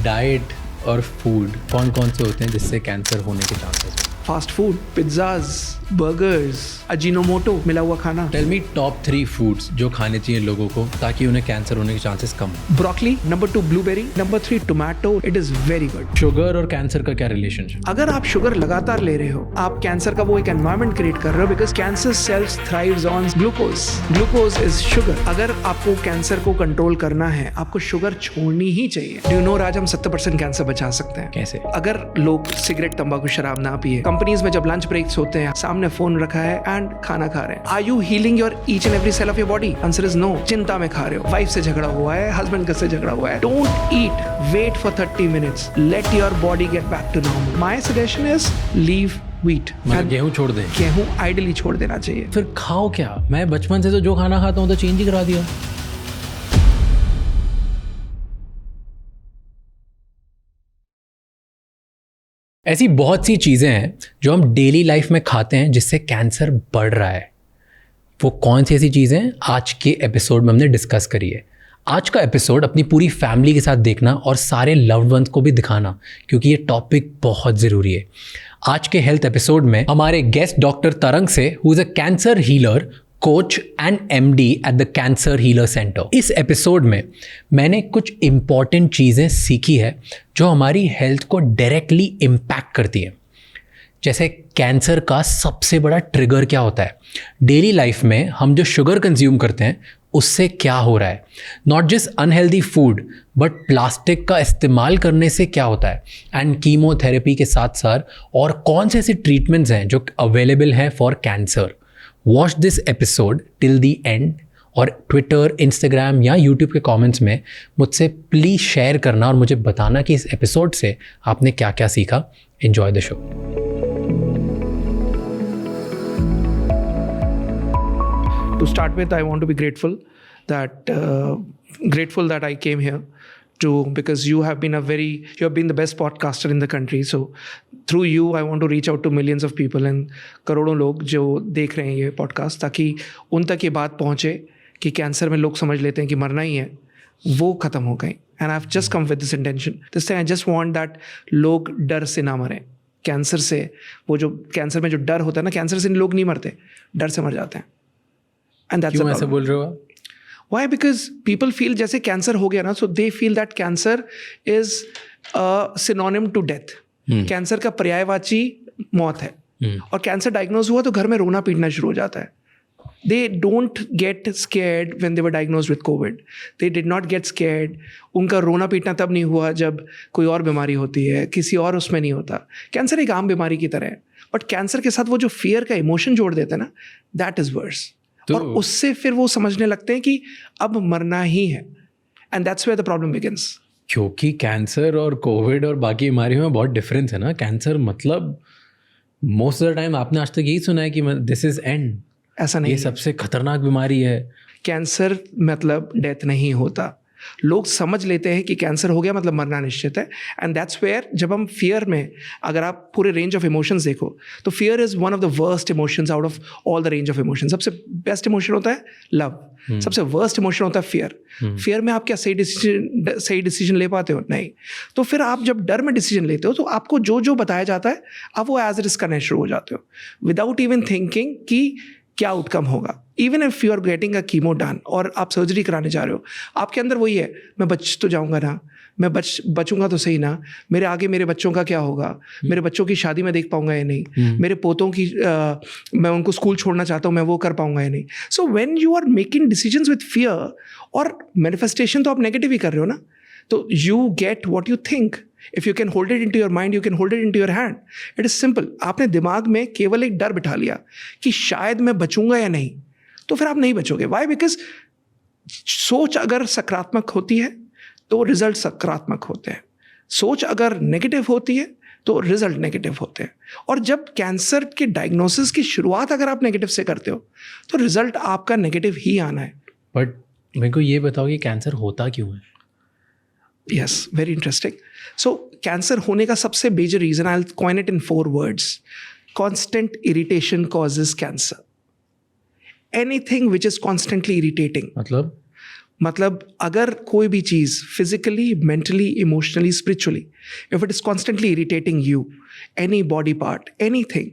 Diet और food कौन कौन से होते हैं जिससे कैंसर होने के chances? Fast food, pizzas, burgers, Ajinomoto मिला हुआ खाना। टेल मी टॉप 3 फूड्स जो खाने चाहिए लोगों को ताकि उन्हें कैंसर होने के चांसेस कम हो। Broccoli, number 2 blueberry, number 3 tomato. It is very good. Sugar और कैंसर का क्या रिलेशनशिप? अगर आप शुगर लगातार ले रहे हो, आप कैंसर का वो एक एनवायरनमेंट क्रिएट कर रहे हो, because cancer cells thrives on glucose. Glucose is sugar. अगर आपको कैंसर को कंट्रोल करना है, आपको शुगर छोड़नी ही चाहिए। डू यू नो राज, हम 70% कैंसर बचा सकते हैं। कैसे? अगर लोग सिगरेट, तंबाकू, शराब ना पिए। कंपनीज में जब लंच ब्रेक्स होते हैं, सामने फोन रखा है एंड खाना खा रहे हैं। Are you healing your each and every cell of your body? Answer is no. चिंता में खा रहे हो, वाइफ से झगड़ा हुआ है, हस्बैंड से झगड़ा हुआ है। Don't eat, wait for 30 minutes, let your body get back to normal. My suggestion is leave wheat. मतलब गेहूं छोड़ दें? गेहूं आइडियली छोड़ देना चाहिए। फिर खाओ क्या? मैं बचपन से तो जो खाना खाता हूँ तो चेंज ही करा दिया। ऐसी बहुत सी चीज़ें हैं जो हम डेली लाइफ में खाते हैं जिससे कैंसर बढ़ रहा है। वो कौन सी ऐसी चीज़ें हैं आज के एपिसोड में हमने डिस्कस करी है। आज का एपिसोड अपनी पूरी फैमिली के साथ देखना और सारे लव्ड वंस को भी दिखाना, क्योंकि ये टॉपिक बहुत ज़रूरी है। आज के हेल्थ एपिसोड में हमारे गेस्ट डॉक्टर तरंग से, who is a cancer healer, coach and MD at the cancer healer centre. इस एपिसोड में मैंने कुछ इंपॉर्टेंट चीज़ें सीखी है जो हमारी हेल्थ को डायरेक्टली इम्पैक्ट करती है। जैसे कैंसर का सबसे बड़ा ट्रिगर क्या होता है, डेली लाइफ में हम जो शुगर कंज्यूम करते हैं उससे क्या हो रहा है, not just unhealthy food but plastic का इस्तेमाल करने से क्या होता है, एंड कीमोथेरेपी के साथ साथ और कौन से ऐसे ट्रीटमेंट्स हैं जो अवेलेबल हैं for cancer. Watch this episode till the and और ट्विटर, इंस्टाग्राम या यूट्यूब के कमेंट्स में मुझसे प्लीज़ शेयर करना और मुझे बताना कि इस एपिसोड से आपने क्या क्या सीखा। Enjoy the show. To start with, I want to be grateful that I came here because you have been the best podcaster in the country. So through you, I want to reach out to millions of people and करोड़ों लोग जो देख रहे हैं ये podcast, ताकि उन तक ये बात पहुँचे कि कैंसर में लोग समझ लेते हैं कि मरना ही है, वो ख़त्म हो गई। And I've just come with this intention. This time I just want that लोग डर से ना मरें कैंसर से। वो जो कैंसर में जो डर होता है ना, कैंसर से लोग नहीं मरते, डर से मर जाते हैं। And that's क्यों ऐसा बोल रहे हो? Why? Because people feel जैसे कैंसर हो गया ना, so they feel that cancer is a synonym to death. Cancer का पर्यायवाची मौत है। और कैंसर डायग्नोज हुआ तो घर में रोना पीटना शुरू हो जाता है। They don't get scared when they were diagnosed with COVID. They did not get scared. उनका रोना पीटना तब नहीं हुआ जब कोई और बीमारी होती है, किसी और उसमें नहीं होता। कैंसर एक आम बीमारी की तरह है, बट कैंसर के साथ वो जो फियर का इमोशन जोड़ देते हैं ना, दैट इज वर्स। और उससे फिर वो समझने लगते हैं कि अब मरना ही है, and that's where the problem begins. क्योंकि कैंसर और कोविड और बाकी बीमारियों में बहुत डिफरेंस है ना। कैंसर मतलब मोस्ट ऑफ द टाइम आपने आज तक यही सुना है कि दिस इज एंड, ऐसा नहीं, ये सबसे खतरनाक बीमारी है। कैंसर मतलब डेथ नहीं होता। लोग समझ लेते हैं कि कैंसर हो गया मतलब मरना निश्चित है, एंड दैट्स वेयर जब हम फियर में, अगर आप पूरे रेंज ऑफ इमोशंस देखो तो fear is one of the worst emotions out of all the range of emotions. सबसे बेस्ट इमोशन होता है लव, सबसे वर्स्ट इमोशन होता है फियर। फियर में आप क्या सही डिसीजन ले पाते हो? नहीं। तो फिर आप जब डर में डिसीजन लेते हो तो आपको जो जो बताया जाता है आप वो एज रिस्क करने शुरू हो जाते हो विदाउट इवन थिंकिंग कि क्या आउटकम होगा। Even if you are getting a chemo done और आप सर्जरी कराने जा रहे हो, आपके अंदर वही है, मैं बच तो जाऊंगा ना, मैं बचूंगा तो सही ना, मेरे आगे मेरे बच्चों का क्या होगा, मेरे बच्चों की शादी में देख पाऊंगा या नहीं, मेरे पोतों की मैं उनको स्कूल छोड़ना चाहता हूँ, मैं वो कर पाऊंगा या नहीं। So when you are making decisions with fear, और मैनिफेस्टेशन तो आप नेगेटिव ही कर रहे हो ना, तो you get what you think. If you can hold it into your mind, you can hold it into your hand. It is simple. आपने दिमाग में केवल एक डर बिठा लिया कि शायद मैं बचूंगा या नहीं, तो फिर आप नहीं बचोगे। Why? Because सोच अगर सकारात्मक होती है तो रिजल्ट सकारात्मक होते हैं, सोच अगर नेगेटिव होती है तो रिजल्ट नेगेटिव होते हैं। और जब कैंसर के डायग्नोसिस की शुरुआत अगर आप नेगेटिव से करते हो तो रिजल्ट आपका नेगेटिव ही आना है। बट मेरे को ये बताओ कि कैंसर होता क्यों है? Yes, very interesting. So cancer होने का सबसे major reason, I'll coin it in 4 words. Constant irritation causes cancer. Anything which is constantly irritating. मतलब अगर कोई भी चीज़ physically, mentally, emotionally, spiritually, if it is constantly irritating you, any body part, anything,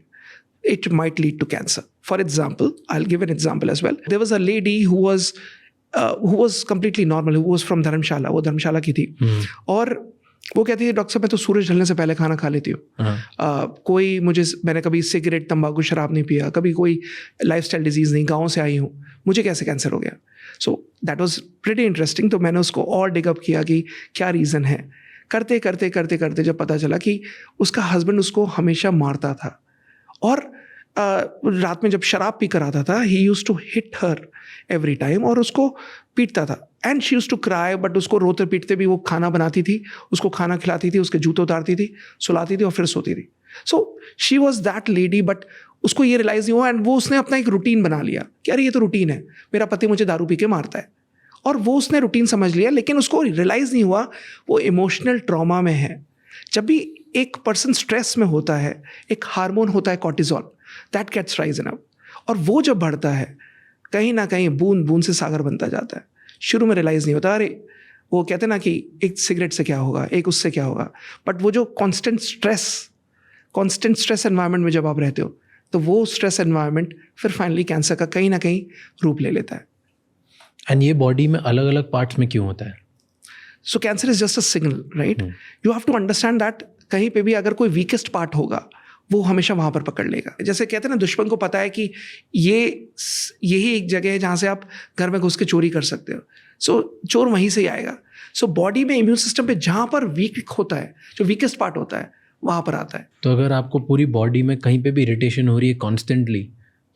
it might lead to cancer. For example, I'll give an example as well. There was a lady who was completely normal, who was from धर्मशाला, वो धर्मशाला की थी, और वो कहती है doctor साहब मैं तो सूरज ढलने से पहले खाना खा लेती हूँ, मैंने कभी सिगरेट, तंबाकू, शराब नहीं पिया, कभी कोई लाइफस्टाइल डिजीज़ नहीं, गाँव से आई हूँ, मुझे कैसे कैंसर हो गया? So that was pretty interesting. तो मैंने उसको और डिगअप किया कि क्या रीज़न है. करते करते करते करते जब पता चला कि उसका हस्बैंड उसको हमेशा मारता था, और रात में जब शराब पी कर आता था, he used to hit her every time, और उसको पीटता था. And she used to cry, but उसको रोते पीटते भी वो खाना बनाती थी, उसको खाना खिलाती थी, उसके जूते उतारती थी, सुलाती थी और फिर सोती थी. So she was that lady, but उसको ये रियलाइज नहीं हुआ, एंड वो उसने अपना एक रूटीन बना लिया कि अरे ये तो रूटीन है, मेरा पति मुझे दारू पी के मारता है, और वो उसने रूटीन समझ लिया. लेकिन उसको रियलाइज नहीं हुआ वो इमोशनल ट्रॉमा में है. जब भी एक पर्सन स्ट्रेस में होता है, एक हार्मोन होता है cortisol, that gets risen up, और वो जब बढ़ता है कहीं ना कहीं बूंद बूंद से सागर बनता जाता है. शुरू में रियलाइज नहीं होता, अरे वो कहते ना कि एक सिगरेट से क्या होगा, एक उससे क्या होगा, बट वो जो कांस्टेंट स्ट्रेस एनवायरनमेंट में जब आप रहते हो, तो वो स्ट्रेस एनवायरनमेंट फिर फाइनली कैंसर का कहीं ना कहीं रूप ले लेता है. एंड ये बॉडी में अलग अलग पार्ट्स में क्यों होता है? So cancer is just a signal, right? You have to understand that कहीं पे भी अगर कोई वीकेस्ट पार्ट होगा, वो हमेशा वहाँ पर पकड़ लेगा. जैसे कहते हैं ना, दुश्मन को पता है कि यही एक जगह है जहाँ से आप घर में घुस के चोरी कर सकते हो, सो चोर वहीं से ही आएगा. सो बॉडी में इम्यून सिस्टम पे जहाँ पर वीक होता है, जो वीकेस्ट पार्ट होता है, वहाँ पर आता है. तो अगर आपको पूरी बॉडी में कहीं पे भी इरिटेशन हो रही है कॉन्स्टेंटली,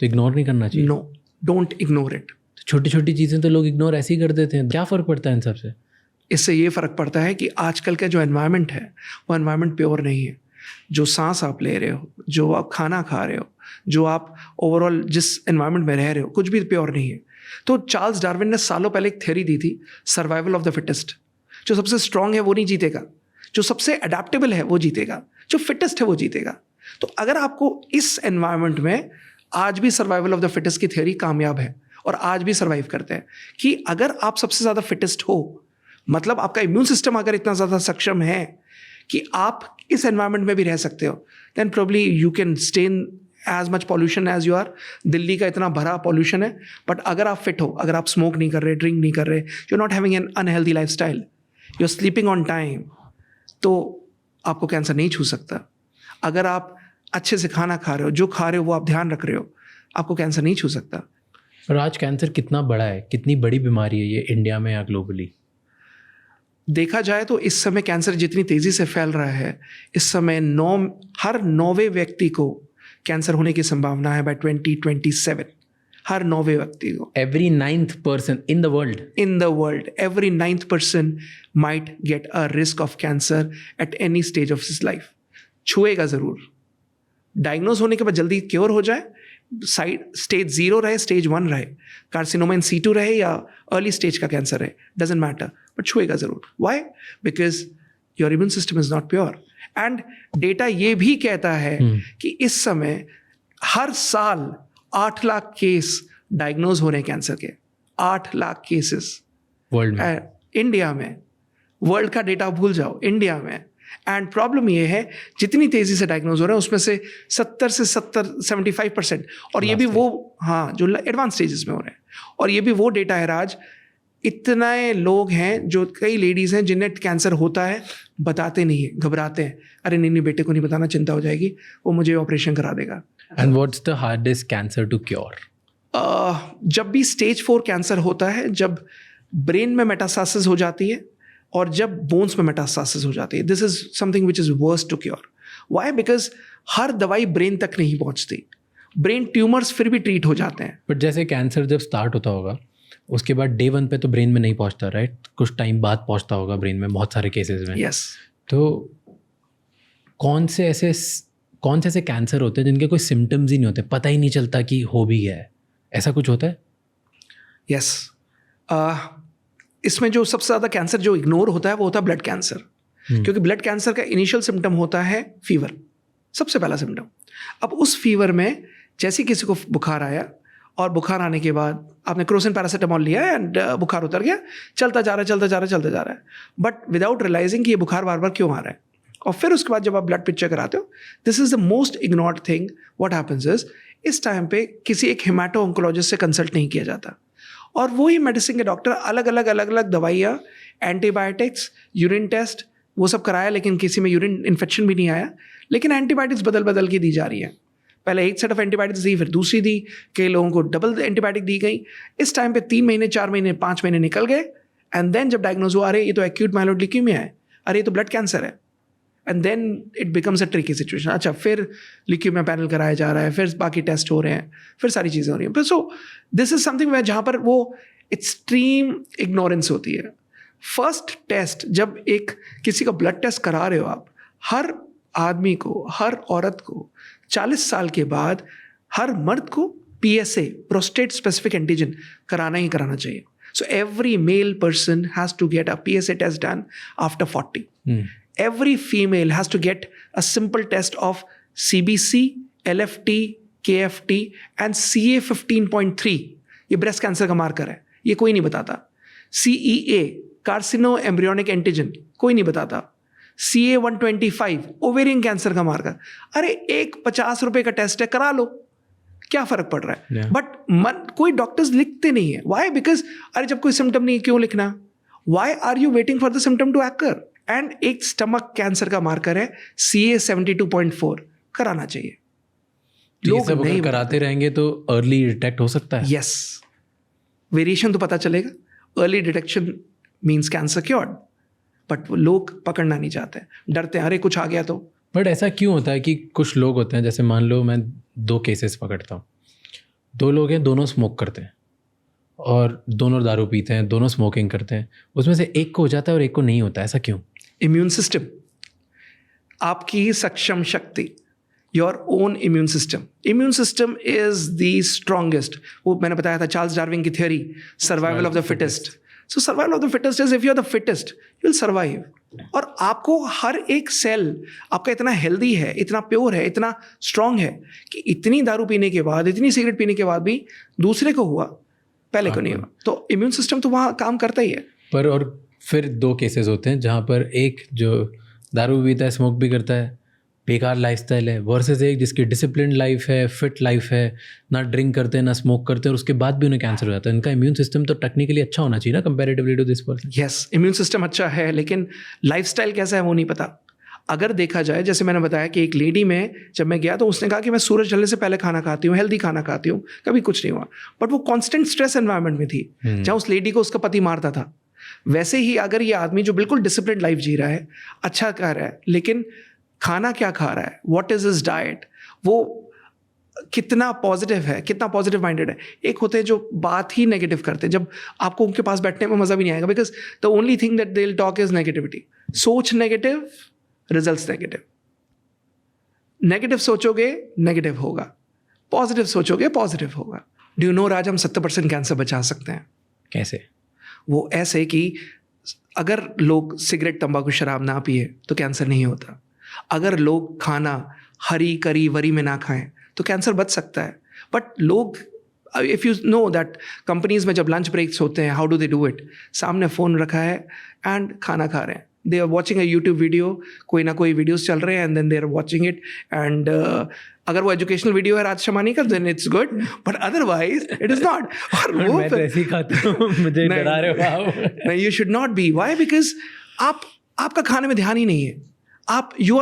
तो इग्नोर नहीं करना चाहिए? No, don't ignore it. छोटी छोटी चीज़ें तो लोग इग्नोर ऐसे ही कर देते हैं. क्या फ़र्क पड़ता है इन सबसे? इससे ये फ़र्क पड़ता है कि आजकल का जो एनवायरनमेंट है, वो एनवायरनमेंट प्योर नहीं है. जो सांस आप ले रहे हो, जो आप खाना खा रहे हो, जो आप ओवरऑल जिस एनवायरनमेंट में रह रहे हो, कुछ भी प्योर नहीं है. तो चार्ल्स डार्विन ने सालों पहले एक थ्योरी दी थी, सर्वाइवल ऑफ द फिटेस्ट. जो सबसे स्ट्रांग है वो नहीं जीतेगा, जो सबसे अडेप्टेबल है वो जीतेगा, जो फिटेस्ट है वो जीतेगा. तो अगर आपको इस एनवायरनमेंट में आज भी सर्वाइवल ऑफ द फिटेस्ट की थ्योरी कामयाब है, और आज भी सर्वाइव करते हैं कि अगर आप सबसे ज़्यादा फिटेस्ट हो, मतलब आपका इम्यून सिस्टम अगर इतना ज़्यादा सक्षम है कि आप इस एनवायरनमेंट में भी रह सकते हो, then probably you can stay in as much pollution as you are. Delhi का इतना भरा पॉल्यूशन है, बट अगर आप फिट हो, अगर आप स्मोक नहीं कर रहे, ड्रिंक नहीं कर रहे, you are not having an unhealthy lifestyle, you are sleeping on time, तो आपको कैंसर नहीं छू सकता. अगर आप अच्छे से खाना खा रहे हो, जो खा रहे हो वो आप ध्यान रख रहे हो, आपको कैंसर नहीं छू सकता. और आज कैंसर कितना बड़ा है, कितनी बड़ी बीमारी है ये इंडिया में या ग्लोबली? देखा जाए तो इस समय कैंसर जितनी तेज़ी से फैल रहा है, इस समय हर 9वें व्यक्ति को कैंसर होने की संभावना है बाय 2027. हर 9वें व्यक्ति को. Every 9th person in the world. In the world, every 9th person might get a risk of cancer at any stage of his life. छुएगा ज़रूर. डायग्नोज होने के बाद जल्दी क्योर हो जाए, स्टेज 0 रहे, स्टेज 1 रहे, कार्सिनोमा इन सीटू रहे या अर्ली स्टेज का कैंसर है, डजेंट मैटर, बट छुएगा जरूर. Why? Because your immune system is not pure. And data ये भी कहता है कि इस समय हर साल 8 लाख केस डायग्नोज हो रहे हैं कैंसर के. 8 लाख केसेस वर्ल्ड में. इंडिया में. वर्ल्ड का डेटा भूल जाओ, इंडिया में. एंड प्रॉब्लम ये है, जितनी तेजी से डायग्नोज हो रहे हैं उसमें से 75%, और ये भी वो, हाँ, जो एडवांस स्टेजेस में हो रहे हैं. और ये भी वो डेटा है राज, इतने लोग हैं, जो कई लेडीज़ हैं जिन्हें कैंसर होता है, बताते नहीं है, घबराते हैं, अरे नहीं बेटे को नहीं बताना, चिंता हो जाएगी, वो मुझे ऑपरेशन करा देगा. And what's the hardest cancer to cure? जब भी स्टेज 4 कैंसर होता है, जब ब्रेन में मेटास्टेसिस हो जाती है और जब बोन्स में मेटास्टेसिस हो जाती है, this is something which is worst to cure. Why? Because हर दवाई ब्रेन तक नहीं पहुंचती. ब्रेन ट्यूमर्स फिर भी ट्रीट हो जाते हैं. बट जैसे कैंसर जब स्टार्ट होता होगा, उसके बाद डे 1 पे तो ब्रेन में नहीं पहुंचता, राइट? कुछ टाइम बाद पहुंचता होगा ब्रेन में, बहुत सारे केसेस में. यस. तो कौन से ऐसे कैंसर होते हैं जिनके कोई सिम्टम्स ही नहीं होते, पता ही नहीं चलता कि हो भी गया है? ऐसा कुछ होता है? यस. इसमें जो सबसे ज़्यादा कैंसर जो इग्नोर होता है वो होता है ब्लड कैंसर. क्योंकि ब्लड कैंसर का इनिशियल सिम्टम होता है फीवर, सबसे पहला सिम्टम. अब उस फीवर में जैसे किसी को बुखार आया और बुखार आने के बाद आपने क्रोसिन पैरासीटामोल लिया है एंड बुखार उतर गया, चलता जा रहा है, बट विदाउट रियलाइजिंग कि ये बुखार बार बार क्यों आ रहा है। और फिर उसके बाद जब आप ब्लड पिक्चर कराते हो, this is the most ignored thing. What happens is, इस टाइम पे किसी एक हेमाटो ऑन्कोलॉजिस्ट से कंसल्ट नहीं किया जाता, और वही मेडिसिन के डॉक्टर अलग अलग दवाइयाँ, एंटीबायोटिक्स, यूरिन टेस्ट, वो सब कराया, लेकिन किसी में यूरिन इन्फेक्शन भी नहीं आया, लेकिन एंटीबायोटिक्स बदल के दी जा रही है। पहले एक सेट ऑफ एंटीबायोटिक्स दी, फिर दूसरी दी, कई लोगों को डबल एंटीबायोटिक दी गई। इस टाइम पे 3 महीने, 4 महीने, 5 महीने निकल गए, एंड देन जब डायग्नोज हुआ, अरे ये तो एक्यूट माइलोइड ल्यूकेमिया है, अरे ये तो ब्लड कैंसर है, and then it becomes a tricky situation. अच्छा, फिर ल्यूकेमिया पैनल कराया जा रहा है, फिर बाकी टेस्ट हो रहे हैं, फिर सारी चीज़ें हो रही हैं। सो दिस इज समथिंग वे जहाँ पर वो एक्सट्रीम इग्नोरेंस होती है। फर्स्ट टेस्ट, जब एक किसी का ब्लड टेस्ट करा रहे हो आप, हर आदमी को, हर औरत को 40 साल के बाद, हर मर्द को PSA, प्रोस्टेट स्पेसिफिक एंटीजन, कराना ही कराना चाहिए। So every male person has to get a PSA test done after 40. Every female has to get a simple test of CBC, LFT, KFT and CA15.3. ये ब्रेस्ट कैंसर का marker है, ये कोई नहीं बताता। CEA, कार्सिनो एम्ब्रियोनिक एंटीजन, कोई नहीं बताता। CA125, ओवेरियन कैंसर का मार्कर। अरे एक 50 रुपए का टेस्ट है, करा लो, क्या फर्क पड़ रहा है? बट कोई डॉक्टर्स लिखते नहीं है। वाई? बिकॉज अरे जब कोई सिम्टम नहीं, क्यों लिखना? Why are you waiting for the symptom to occur? And एक स्टमक कैंसर का मार्कर है CA72.4, कराना चाहिए। लोग नहीं कराते रहेंगे तो अर्ली डिटेक्ट हो सकता है। यस, वेरिएशन तो पता चलेगा। Early detection means cancer cured, but वो लोग पकड़ना नहीं चाहते, डरते हैं, अरे कुछ आ गया तो। बट ऐसा क्यों होता है कि कुछ लोग होते हैं, जैसे मान लो मैं 2 केसेस पकड़ता हूँ, 2 लोग हैं, दोनों स्मोक करते हैं और दोनों दारू पीते हैं, दोनों स्मोकिंग करते हैं, उसमें से एक को हो जाता है और एक को नहीं होता, ऐसा क्यों? इम्यून सिस्टम, आपकी सक्षम शक्ति, your own immune system. Immune system is the strongest. वो मैंने बताया था चार्ल्स डार्विन की theory, survival of the fittest. So survival of the fittest is if you are the fittest you will survive. और आपको हर एक सेल आपका इतना हेल्दी है, इतना प्योर है, इतना स्ट्रांग है कि इतनी दारू पीने के बाद, इतनी सिगरेट पीने के बाद भी दूसरे को हुआ, पहले को नहीं हुआ। तो इम्यून सिस्टम तो वहाँ काम करता ही है। पर और फिर 2 केसेस होते हैं जहाँ पर एक जो दारू पीता है, स्मोक भी करता है, बेकार लाइफस्टाइल है, वर्सेस एक जिसकी डिसिप्लिन लाइफ है, फिट लाइफ है, ना ड्रिंक करते हैं, ना स्मोक करते हैं, और उसके बाद भी उन्हें कैंसर हो जाता है। इनका इम्यून सिस्टम तो टेक्निकली अच्छा होना चाहिए ना, comparatively to this person. Yes, immune system अच्छा है, लेकिन लाइफस्टाइल कैसा है वो नहीं पता। अगर देखा जाए, जैसे मैंने बताया कि एक लेडी में जब मैं गया तो उसने कहा कि मैं सूरज ढलने से पहले खाना खाती हूँ, हेल्दी खाना खाती हूँ, कभी कुछ नहीं हुआ। बट वो कॉन्स्टेंट स्ट्रेस एनवायरनमेंट में थी, जहाँ उस लेडी को उसका पति मारता था। वैसे ही अगर ये आदमी जो बिल्कुल डिसिप्लिन लाइफ जी रहा है, अच्छा कर रहा है, लेकिन खाना क्या खा रहा है, व्हाट इज हिज डाइट, वो कितना पॉजिटिव है, कितना पॉजिटिव माइंडेड है। एक होते हैं जो बात ही नेगेटिव करते हैं, जब आपको उनके पास बैठने में मजा भी नहीं आएगा, because the only thing that they will talk is negativity. सोच नेगेटिव, रिजल्ट्स नेगेटिव। नेगेटिव सोचोगे नेगेटिव होगा, पॉजिटिव सोचोगे पॉजिटिव होगा। डू यू नो राज, हम 70% कैंसर बचा सकते हैं। कैसे? वो ऐसे कि अगर लोग सिगरेट, तंबाकू, शराब ना पिए तो कैंसर नहीं होता। अगर लोग खाना हरी करी वरी में ना खाएं तो कैंसर बच सकता है। बट लोग, if you know that companies में जब लंच ब्रेक्स होते हैं, how do they do it? सामने फ़ोन रखा है एंड खाना खा रहे हैं। They are watching a YouTube video, कोई ना कोई वीडियोस चल रहे हैं, and then they are watching it. And अगर वो एजुकेशनल वीडियो है राज शमानी का, then it's good, but otherwise it is not. और वो मैं तो ऐसे ही खाता हूँ, मुझे डरा रहे हो आप। नहीं, you should not be. Why? Because आपका खाने में ध्यान ही नहीं है। you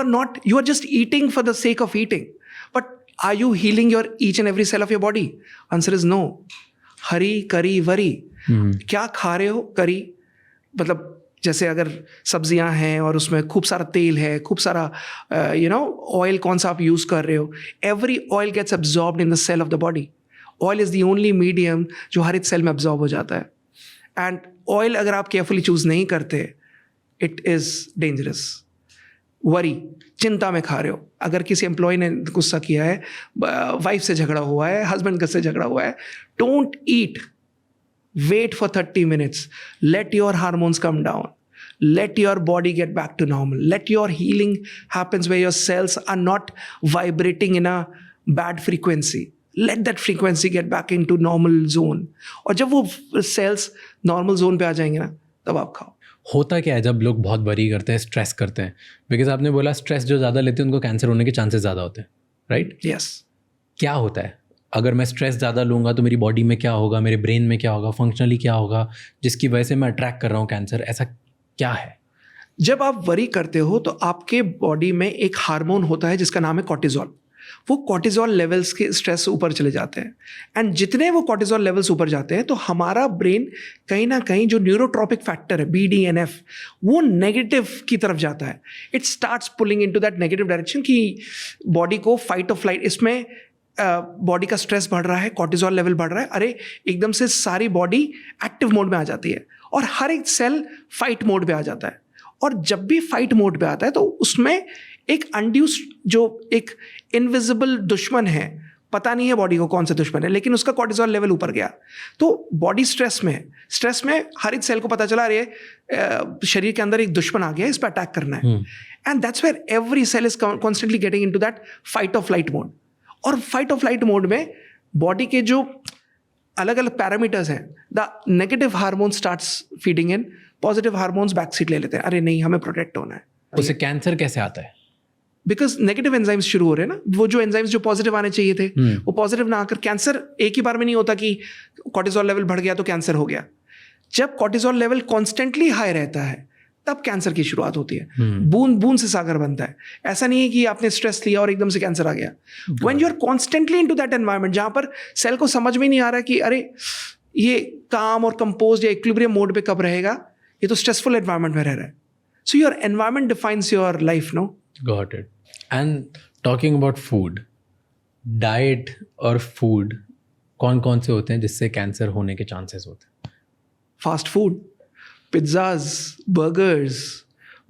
are just eating for the sake of eating, but are you healing your each and every cell of your body? Answer is no. हरी करी वरी, क्या खा रहे हो? करी मतलब जैसे अगर सब्जियां हैं और उसमें खूब सारा तेल है, खूब सारा ऑयल कौन सा आप यूज कर रहे हो, every oil gets absorbed in the cell of the body. Oil is the only medium जो हर एक सेल में एब्जॉर्ब हो जाता है। एंड ऑयल अगर आप केयरफुली चूज नहीं करते, इट इज डेंजरस। वरी, चिंता में खा रहे हो। अगर किसी एम्प्लॉय ने गुस्सा किया है, वाइफ से झगड़ा हुआ है, हस्बैंड से झगड़ा हुआ है, don't eat, wait for 30 minutes, let your hormones come down, let your body get back to normal, let your healing happens where your cells are not vibrating in a bad frequency. Let that frequency get back into normal zone, और जब वो sales normal zone पे आ जाएंगे ना, तब आप खाओ। होता क्या है जब लोग बहुत वरी करते हैं, स्ट्रेस करते हैं? बिकॉज आपने बोला स्ट्रेस जो ज़्यादा लेते हैं उनको कैंसर होने के चांसेस ज़्यादा होते हैं, राइट? यस। क्या होता है अगर मैं स्ट्रेस ज़्यादा लूँगा तो मेरी बॉडी में क्या होगा, मेरे ब्रेन में क्या होगा, फंक्शनली क्या होगा, जिसकी वजह से मैं अट्रैक्ट कर रहा हूँ कैंसर? ऐसा क्या है? जब आप वरी करते हो तो आपके बॉडी में एक हार्मोन होता है जिसका नाम है कॉर्टिजोल। वो कॉर्टिजोल लेवल्स के स्ट्रेस ऊपर चले जाते हैं, एंड जितने वो कॉर्टिजोल लेवल्स ऊपर जाते हैं तो हमारा ब्रेन कहीं ना कहीं जो न्यूरोट्रॉपिक फैक्टर है BDNF, वो नेगेटिव की तरफ जाता है। It starts pulling into that negative direction कि बॉडी को फाइट और फ्लाइट, इसमें बॉडी का स्ट्रेस बढ़ रहा है, कॉर्टिजोल लेवल बढ़ रहा है, अरे एकदम से सारी बॉडी एक्टिव मोड में आ जाती है और हर एक सेल फाइट मोड पे आ जाता है। और जब भी फाइट मोड पे आता है तो उसमें एक अनड्यूस्ड, जो एक इनविजिबल दुश्मन है, पता नहीं है बॉडी को कौन सा दुश्मन है, लेकिन उसका कॉर्टिजोल लेवल ऊपर गया तो बॉडी स्ट्रेस में हर एक सेल को पता चला रही शरीर के अंदर एक दुश्मन आ गया, इस पर अटैक करना है। And that's where every cell is constantly getting into that fight और फ्लाइट मोड। और फाइट और फ्लाइट मोड में बॉडी के जो अलग अलग पैरामीटर्स हैं, the negative hormone starts feeding in, positive hormones back seat ले लेते हैं, अरे नहीं हमें प्रोटेक्ट होना है। उससे कैंसर कैसे आता है? बिकॉज नेगेटिव एंजाइम्स शुरू हो रहे हैं ना, वो जो एंजाइम्स जो पॉजिटिव आने चाहिए थे वो पॉजिटिव ना आकर, कैंसर एक ही बार में नहीं होता कि कॉर्टिजोल लेवल बढ़ गया तो कैंसर हो गया। जब कॉर्टिजोल लेवल कॉन्स्टेंटली हाई रहता है तब कैंसर की शुरुआत होती है। बूंद बूंद से सागर बनता है। ऐसा नहीं है कि आपने स्ट्रेस लिया और एकदम से कैंसर आ गया। When you are constantly into that environment जहां पर सेल को समझ में नहीं आ रहा कि अरे ये काम और कंपोज या इक्विलिब्रियम मोड पे कब रहेगा, ये तो स्ट्रेसफुल एनवायरनमेंट में रह रहा है। So your environment defines your life, no? Got it. And talking about food, diet और फूड कौन कौन से होते हैं जिससे कैंसर होने के चांसेस होते हैं? फास्ट फूड, पिज्ज़ाज, बर्गर्स,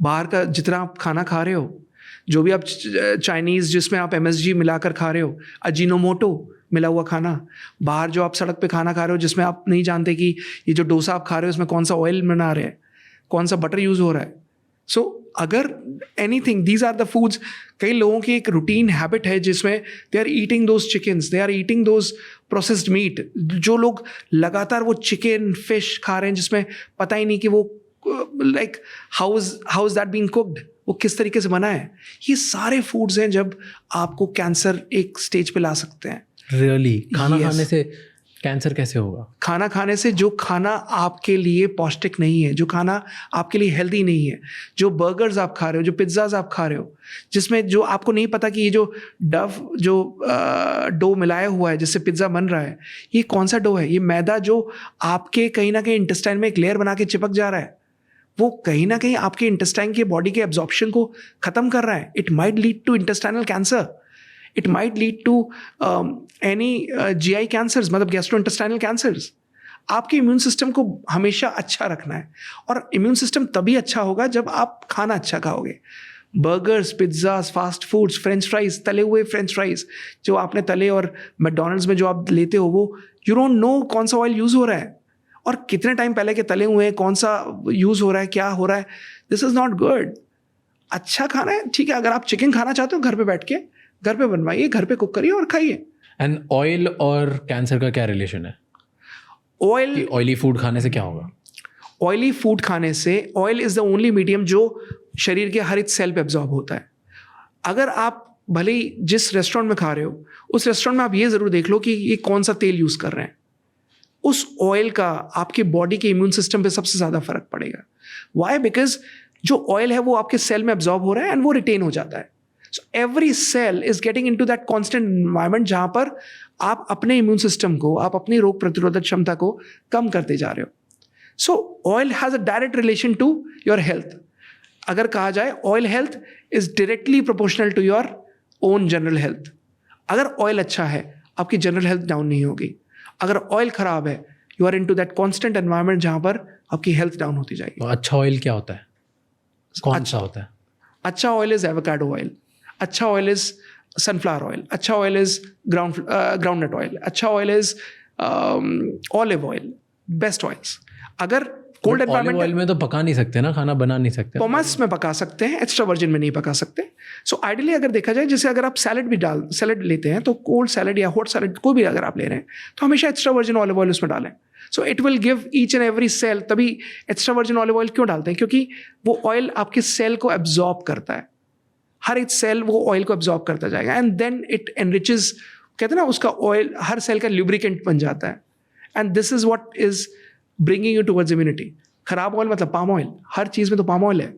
बाहर का जितना आप खाना खा रहे हो, जो भी आप चाइनीज़ जिसमें आप MSG मिलाकर खा रहे हो, अजीनोमोटो मिला हुआ खाना, बाहर जो आप सड़क पे खाना खा रहे हो जिसमें आप नहीं जानते कि ये जो डोसा आप खा रहे हो इसमें कौन सा ऑयल बना रहे हैं, कौन सा बटर यूज़ हो रहा है। सो अगर anything, these are the foods. कई लोगों की एक रूटीन हैबिट है जिसमें they are eating those chickens, they are eating those processed meat. जो लोग लगातार वो चिकन फिश खा रहे हैं जिसमें पता ही नहीं कि वो like how is that being cooked, वो किस तरीके से बना है। ये सारे फूड्स हैं जब आपको कैंसर एक स्टेज पे ला सकते हैं। रियली? खाना खाने से कैंसर कैसे होगा? खाना खाने से, जो खाना आपके लिए पौष्टिक नहीं है, जो खाना आपके लिए हेल्दी नहीं है, जो बर्गर्स आप खा रहे हो, जो पिज्ज़ाज आप खा रहे हो, जिसमें जो आपको नहीं पता कि ये जो डो मिलाया हुआ है जिससे पिज्ज़ा बन रहा है, ये कौन सा डो है, ये मैदा जो आपके कहीं ना कहीं इंटेस्टाइन में एक लेयर बना के चिपक जा रहा है, वो कहीं ना कहीं आपके इंटेस्टाइन के बॉडी के एब्जॉर्प्शन को ख़त्म कर रहा है। It might lead to intestinal cancer, it might lead to any GI cancers, मतलब गैस्ट्रोइंटेस्टाइनल कैंसर्स। आपके इम्यून सिस्टम को हमेशा अच्छा रखना है, और इम्यून सिस्टम तभी अच्छा होगा जब आप खाना अच्छा खाओगे। Burgers, pizzas, fast foods, French fries, तले हुए फ्रेंच फ्राइज जो आपने तले, और मैकडॉनल्ड्स में जो आप लेते हो, वो यू डोंट नो कौन सा ऑयल यूज़ हो रहा है और कितने टाइम पहले के तले हुए हैं, कौन सा यूज़ हो रहा है, क्या हो रहा है। This is not good. अच्छा खाना है, ठीक है, अगर आप चिकन खाना चाहते हो घर पे बैठ के, घर पे बनवाइए, घर पे कुक करिए और खाइए। एंड ऑयल और कैंसर का क्या रिलेशन है? ऑयली फूड खाने से क्या होगा? ऑयली फूड खाने से, oil is the only medium जो शरीर के हर एक सेल पे एब्जॉर्ब होता है। अगर आप भले ही जिस रेस्टोरेंट में खा रहे हो, उस रेस्टोरेंट में आप ये ज़रूर देख लो कि ये कौन सा तेल यूज़ कर रहे हैं। उस ऑयल का आपके बॉडी के इम्यून सिस्टम पे सबसे ज़्यादा फर्क पड़ेगा। वाई? बिकॉज जो ऑयल है वो आपके सेल में एब्जॉर्ब हो रहा है एंड वो रिटेन हो जाता है। So every cell is getting into that constant environment जहां पर आप अपने इम्यून सिस्टम को, आप अपनी रोग प्रतिरोधक क्षमता को कम करते जा रहे हो। So oil has a direct relation to your health. अगर कहा जाए, oil health is directly proportional to your own general health. अगर ऑयल अच्छा है, आपकी जनरल हेल्थ डाउन नहीं होगी। अगर ऑयल खराब है, you are into that constant environment जहां पर आपकी हेल्थ डाउन होती जाएगी। तो अच्छा ऑयल क्या होता है? कौन सा होता है? अच्छा ऑयल इज एवोकाडो ऑयल, अच्छा ऑयल इज सनफ्लावर ऑयल, अच्छा ऑयल इज ग्राउंडनट ऑयल, अच्छा oil is olive oil, best oils. अगर कोल्ड ऑलिव एनवायरमेंट ऑयल में तो पका नहीं सकते ना, खाना बना नहीं सकते। पोमास में पका सकते हैं, एक्स्ट्रा वर्जिन में नहीं पका सकते। सो आइडियली अगर देखा जाए, जैसे अगर आप सैलड लेते हैं तो कोल्ड सैलड या हॉट सैलड कोई भी अगर आप ले रहे हैं तो हमेशा एक्स्ट्रा वर्जिन ऑलिव ऑयल उसमें डालें। So it will give each and every cell. तभी एक्स्ट्रा वर्जिन ऑलिव ऑयल क्यों डालते हैं? क्योंकि वो ऑयल आपके सेल को एब्जॉर्ब करता है, हर एक सेल वो ऑयल को एब्जॉर्ब करता जाएगा एंड देन इट एनरिचेस, कहते हैं ना, उसका ऑयल हर सेल का ल्यूब्रिकेंट बन जाता है and this is what is bringing you towards immunity. खराब ऑयल मतलब पाम ऑयल, हर चीज़ में तो पाम ऑयल है,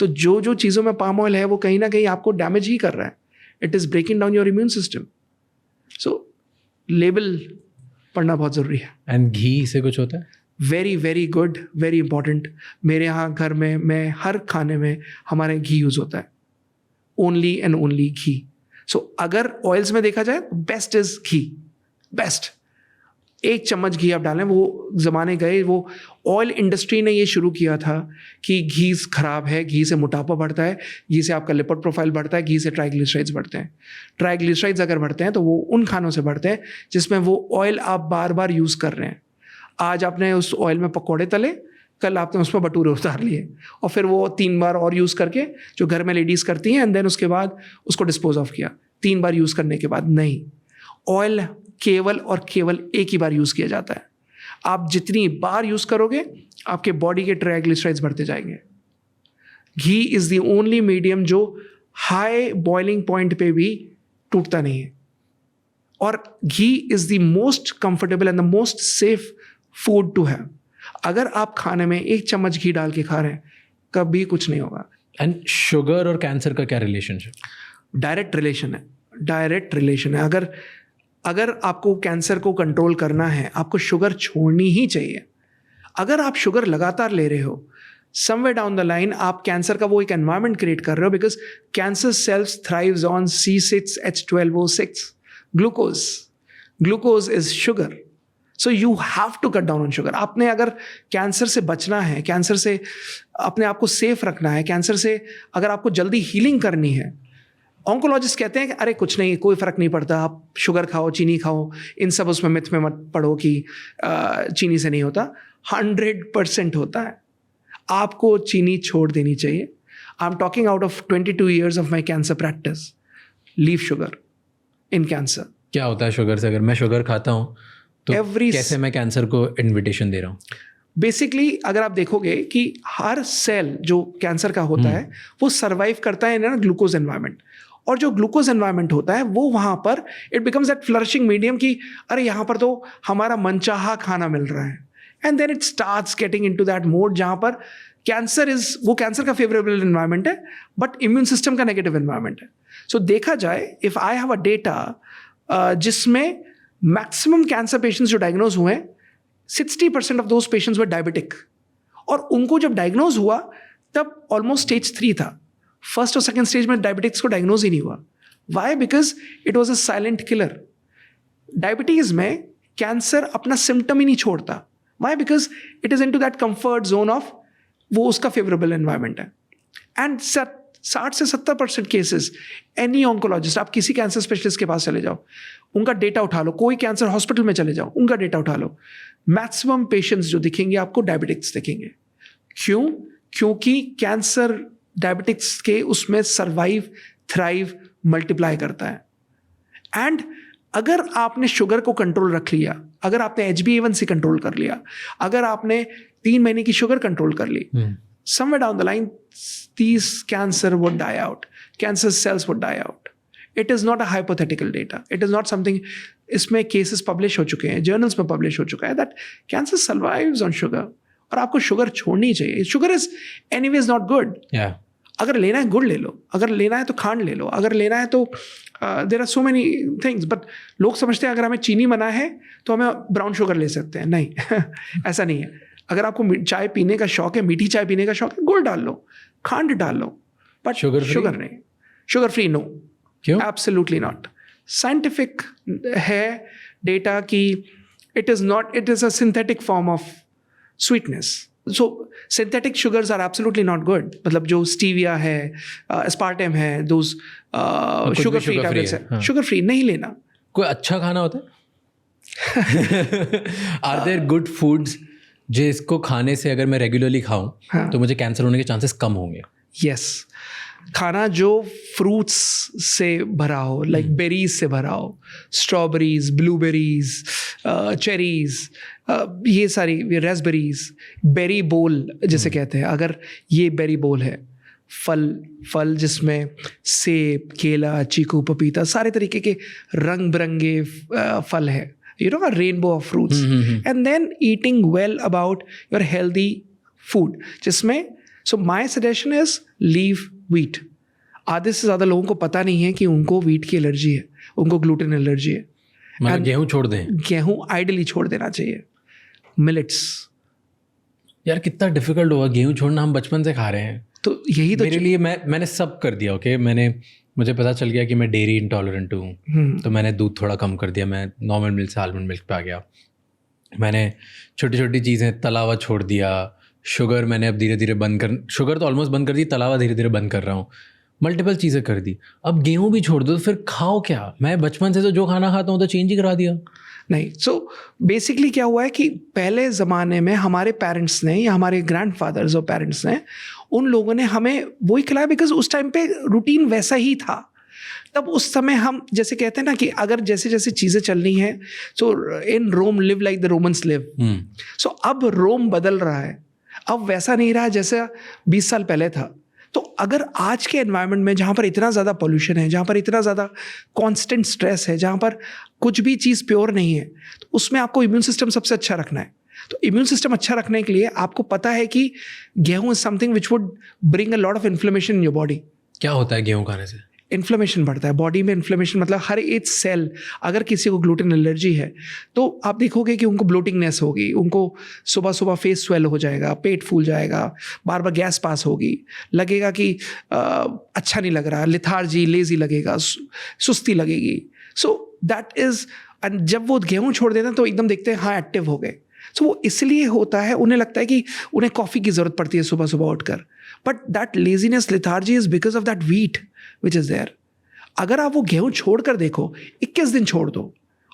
तो जो जो चीज़ों में पाम ऑयल है वो कहीं ना कहीं आपको डैमेज ही कर रहा है। It is breaking down your immune system. So label पढ़ना बहुत ज़रूरी है। एंड घी से कुछ होता है? Very very good, very important. मेरे यहाँ घर में मैं हर खाने में हमारे घी यूज़ होता है, ओनली एंड ओनली घी। सो अगर ऑयल्स में देखा जाए बेस्ट इज घी, बेस्ट। 1 चम्मच घी आप डालें। वो ज़माने गए, वो ऑयल इंडस्ट्री ने ये शुरू किया था कि घी खराब है, घी से मोटापा बढ़ता है, घी से आपका लिपिड प्रोफाइल बढ़ता है, घी से ट्राइग्लिसराइड्स बढ़ते हैं। ट्राइग्लिसराइड्स अगर बढ़ते हैं तो वो उन खानों से बढ़ते हैं जिसमें वो ऑयल आप बार बार यूज़ कर रहे हैं। आज आपने उस ऑयल में पकौड़े तले, कल आपने उसमें भटूरे उतार लिए और फिर वो 3 बार और यूज़ करके, जो घर में लेडीज़ करती हैं, एंड देन उसके बाद उसको डिस्पोज ऑफ किया। 3 बार यूज़ करने के बाद नहीं, ऑयल केवल और केवल एक ही बार यूज़ किया जाता है। आप जितनी बार यूज़ करोगे आपके बॉडी के ट्राइग्लिसराइड्स बढ़ते जाएंगे। Ghee is the only medium जो हाई बॉइलिंग पॉइंट पे भी टूटता नहीं है, और ghee is the most comfortable and the most safe food to have. अगर आप खाने में 1 चम्मच घी डाल के खा रहे हैं, कभी कुछ नहीं होगा। एंड शुगर और कैंसर का क्या रिलेशनशिप? डायरेक्ट रिलेशन है, डायरेक्ट रिलेशन है। अगर आपको कैंसर को कंट्रोल करना है, आपको शुगर छोड़नी ही चाहिए। अगर आप शुगर लगातार ले रहे हो, समवेयर डाउन द लाइन आप कैंसर का वो एक एनवायरनमेंट क्रिएट कर रहे हो, because cancer cells thrives on C6H12O6 glucose. Glucose is sugar. So you have to cut down on sugar. आपने अगर कैंसर से बचना है, कैंसर से अपने आप को सेफ रखना है, कैंसर से अगर आपको जल्दी हीलिंग करनी है, ऑन्कोलॉजिस्ट कहते हैं कि अरे कुछ नहीं, कोई फ़र्क नहीं पड़ता, आप शुगर खाओ, चीनी खाओ, इन सब उसमें मिथ में मत पढ़ो कि चीनी से नहीं होता। 100% होता है। आपको चीनी छोड़ देनी चाहिए। I am talking out of 22 years of my cancer practice. Leave sugar in cancer. क्या होता है शुगर से? अगर मैं शुगर खाता हूँ तो कैसे मैं कैंसर को इन्विटेशन दे रहा हूँ? बेसिकली अगर आप देखोगे कि हर सेल जो कैंसर का होता है वो सर्वाइव करता है इन ग्लूकोज एनवायरनमेंट, और जो ग्लूकोज एनवायरनमेंट होता है वो वहाँ पर it becomes that flourishing medium कि अरे यहाँ पर तो हमारा मनचाहा खाना मिल रहा है, and then it starts getting into that mode जहाँ पर कैंसर का फेवरेबल एनवायरनमेंट है बट इम्यून सिस्टम का नेगेटिव एनवायरनमेंट है। सो देखा जाए, if I have a data जिसमें मैक्सिमम कैंसर पेशेंट्स जो डायग्नोज हुए हैं, 60% of those patients were diabetic, और उनको जब डायग्नोज हुआ तब ऑलमोस्ट स्टेज 3 था। फर्स्ट और सेकंड स्टेज में डायबिटिक्स को डायग्नोज ही नहीं हुआ। Why? Because it was a silent killer. Diabetes में कैंसर अपना सिम्टम ही नहीं छोड़ता। Why? Because it is into that comfort zone of वो उसका फेवरेबल एनवायरमेंट है। एंड 60 से 70% केसेस, एनी ऑन्कोलॉजिस्ट, आप किसी कैंसर स्पेशलिस्ट के पास चले जाओ, उनका डेटा उठा लो, कोई कैंसर हॉस्पिटल में चले जाओ, उनका डेटा उठा लो, मैक्सिमम पेशेंट्स जो दिखेंगे आपको डायबिटिक्स दिखेंगे। क्यों? क्योंकि कैंसर डायबिटिक्स के उसमें सर्वाइव, थ्राइव, मल्टीप्लाई करता है। एंड अगर आपने शुगर को कंट्रोल रख लिया, अगर आपने HbA1c कंट्रोल कर लिया, अगर आपने 3 महीने की शुगर कंट्रोल कर ली, somewhere down the line these cancer would die out, cancer cells would die out. It is not a hypothetical data, it is not something, इसमें केसेस पब्लिश हो चुके हैं, जर्नल्स में पब्लिश हो चुका है that cancer survives on sugar. और आपको शुगर छोड़नी चाहिए। Sugar is anyways not good. अगर लेना है गुड़ ले लो, अगर लेना है तो खांड ले लो, अगर लेना है तो there are so many things. But लोग समझते हैं अगर हमें चीनी मना है तो हमें ब्राउन शुगर ले सकते हैं। नहीं ऐसा नहीं है। अगर आपको चाय पीने का शौक है, मीठी चाय पीने का शौक है, गुड़ डाल लो, खांड डाल लो, बट शुगर नहीं। शुगर फ्री नो, क्यों? Absolutely not. साइंटिफिक है डेटा कि it is a synthetic form of sweetness. So synthetic sugars are absolutely not good. मतलब जो स्टीविया है, एस्पार्टेम है, दोज शुगर फ्री टैबलेट्स है, शुगर फ्री नहीं लेना। कोई अच्छा खाना होता है? आर देयर गुड फूड्स जिसको खाने से अगर मैं रेगुलरली खाऊं हाँ. तो मुझे कैंसर होने के चांसेस कम होंगे? यस, खाना जो फ्रूट्स से भरा हो, लाइक बेरीज से भरा हो, स्ट्रॉबेरीज, ब्लूबेरीज, चेरीज, ये सारी, रेसबेरीज, बेरी बोल जिसे कहते हैं, अगर ये बेरी बोल है, फल जिसमें सेब, केला, चीकू, पपीता, सारे तरीके के रंग बिरंगे फल है, you know, a rainbow of fruits, and then eating well about your healthy food, जिसमें so my suggestion is leave wheat. आधे से ज़्यादा लोगों को पता नहीं है कि उनको wheat की एलर्जी है, उनको ग्लूटेन एलर्जी है। मतलब गेहूं छोड़ दें? गेहूं आइडली छोड़ देना चाहिए। मिलेट्स, यार कितना डिफिकल्ट होगा गेहूं छोड़ना, हम बचपन से खा रहे हैं। तो यही तो मेरे लिए मैंने सब कर दिया। ओके, मुझे पता चल गया कि मैं डेयरी इंटॉलरेंट हूँ, तो मैंने दूध थोड़ा कम कर दिया, मैं नॉर्मल मिल्क से आलमंड मिल्क पे आ गया। मैंने छोटी छोटी चीज़ें, तलावा छोड़ दिया, शुगर मैंने अब धीरे धीरे शुगर तो ऑलमोस्ट बंद कर दी, तलावा धीरे धीरे बंद कर रहा हूँ, मल्टीपल चीज़ें कर दी। अब गेहूँ भी छोड़ दो तो फिर खाओ क्या? मैं बचपन से तो जो खाना खाता हूँ तो चेंज ही करा दिया। नहीं, सो बेसिकली क्या हुआ है कि पहले ज़माने में हमारे पेरेंट्स ने या हमारे ग्रैंडफादर्स और पेरेंट्स ने, उन लोगों ने हमें वही खिलाया बिकॉज उस टाइम पे रूटीन वैसा ही था। तब उस समय हम जैसे कहते हैं ना कि अगर जैसे जैसे चीज़ें चलनी है, so in Rome live like the Romans live. So अब रोम बदल रहा है, अब वैसा नहीं रहा जैसे 20 साल पहले था। तो अगर आज के एनवायरनमेंट में जहाँ पर इतना ज़्यादा पोल्यूशन है, जहाँ पर इतना ज़्यादा कांस्टेंट स्ट्रेस है, जहाँ पर कुछ भी चीज़ प्योर नहीं है, तो उसमें आपको इम्यून सिस्टम सबसे अच्छा रखना है। तो इम्यून सिस्टम अच्छा रखने के लिए आपको पता है कि गेहूँ is something which would bring a lot of inflammation in your body. क्या होता है गेहूँ खाने से? इन्फ्लेमेशन बढ़ता है बॉडी में। इन्फ्लेमेशन मतलब हर एक सेल, अगर किसी को ग्लूटेन एलर्जी है तो आप देखोगे कि उनको ब्लोटिंगनेस होगी, उनको सुबह सुबह फेस स्वेल हो जाएगा, पेट फूल जाएगा, बार बार गैस पास होगी, लगेगा कि अच्छा नहीं लग रहा, लिथार्जी, लेजी लगेगा, सुस्ती लगेगी। सो दैट इज़, एंड जब वो गेहूँ छोड़ देते हैं तो एकदम देखते हैं हाँ एक्टिव हो गए। सो वो इसलिए होता है, उन्हें लगता है कि उन्हें कॉफ़ी की ज़रूरत पड़ती है सुबह सुबह उठकर, but that laziness, lethargy is because of that wheat which is there. अगर आप वो गेहूँ छोड़ कर देखो, 21 दिन छोड़ दो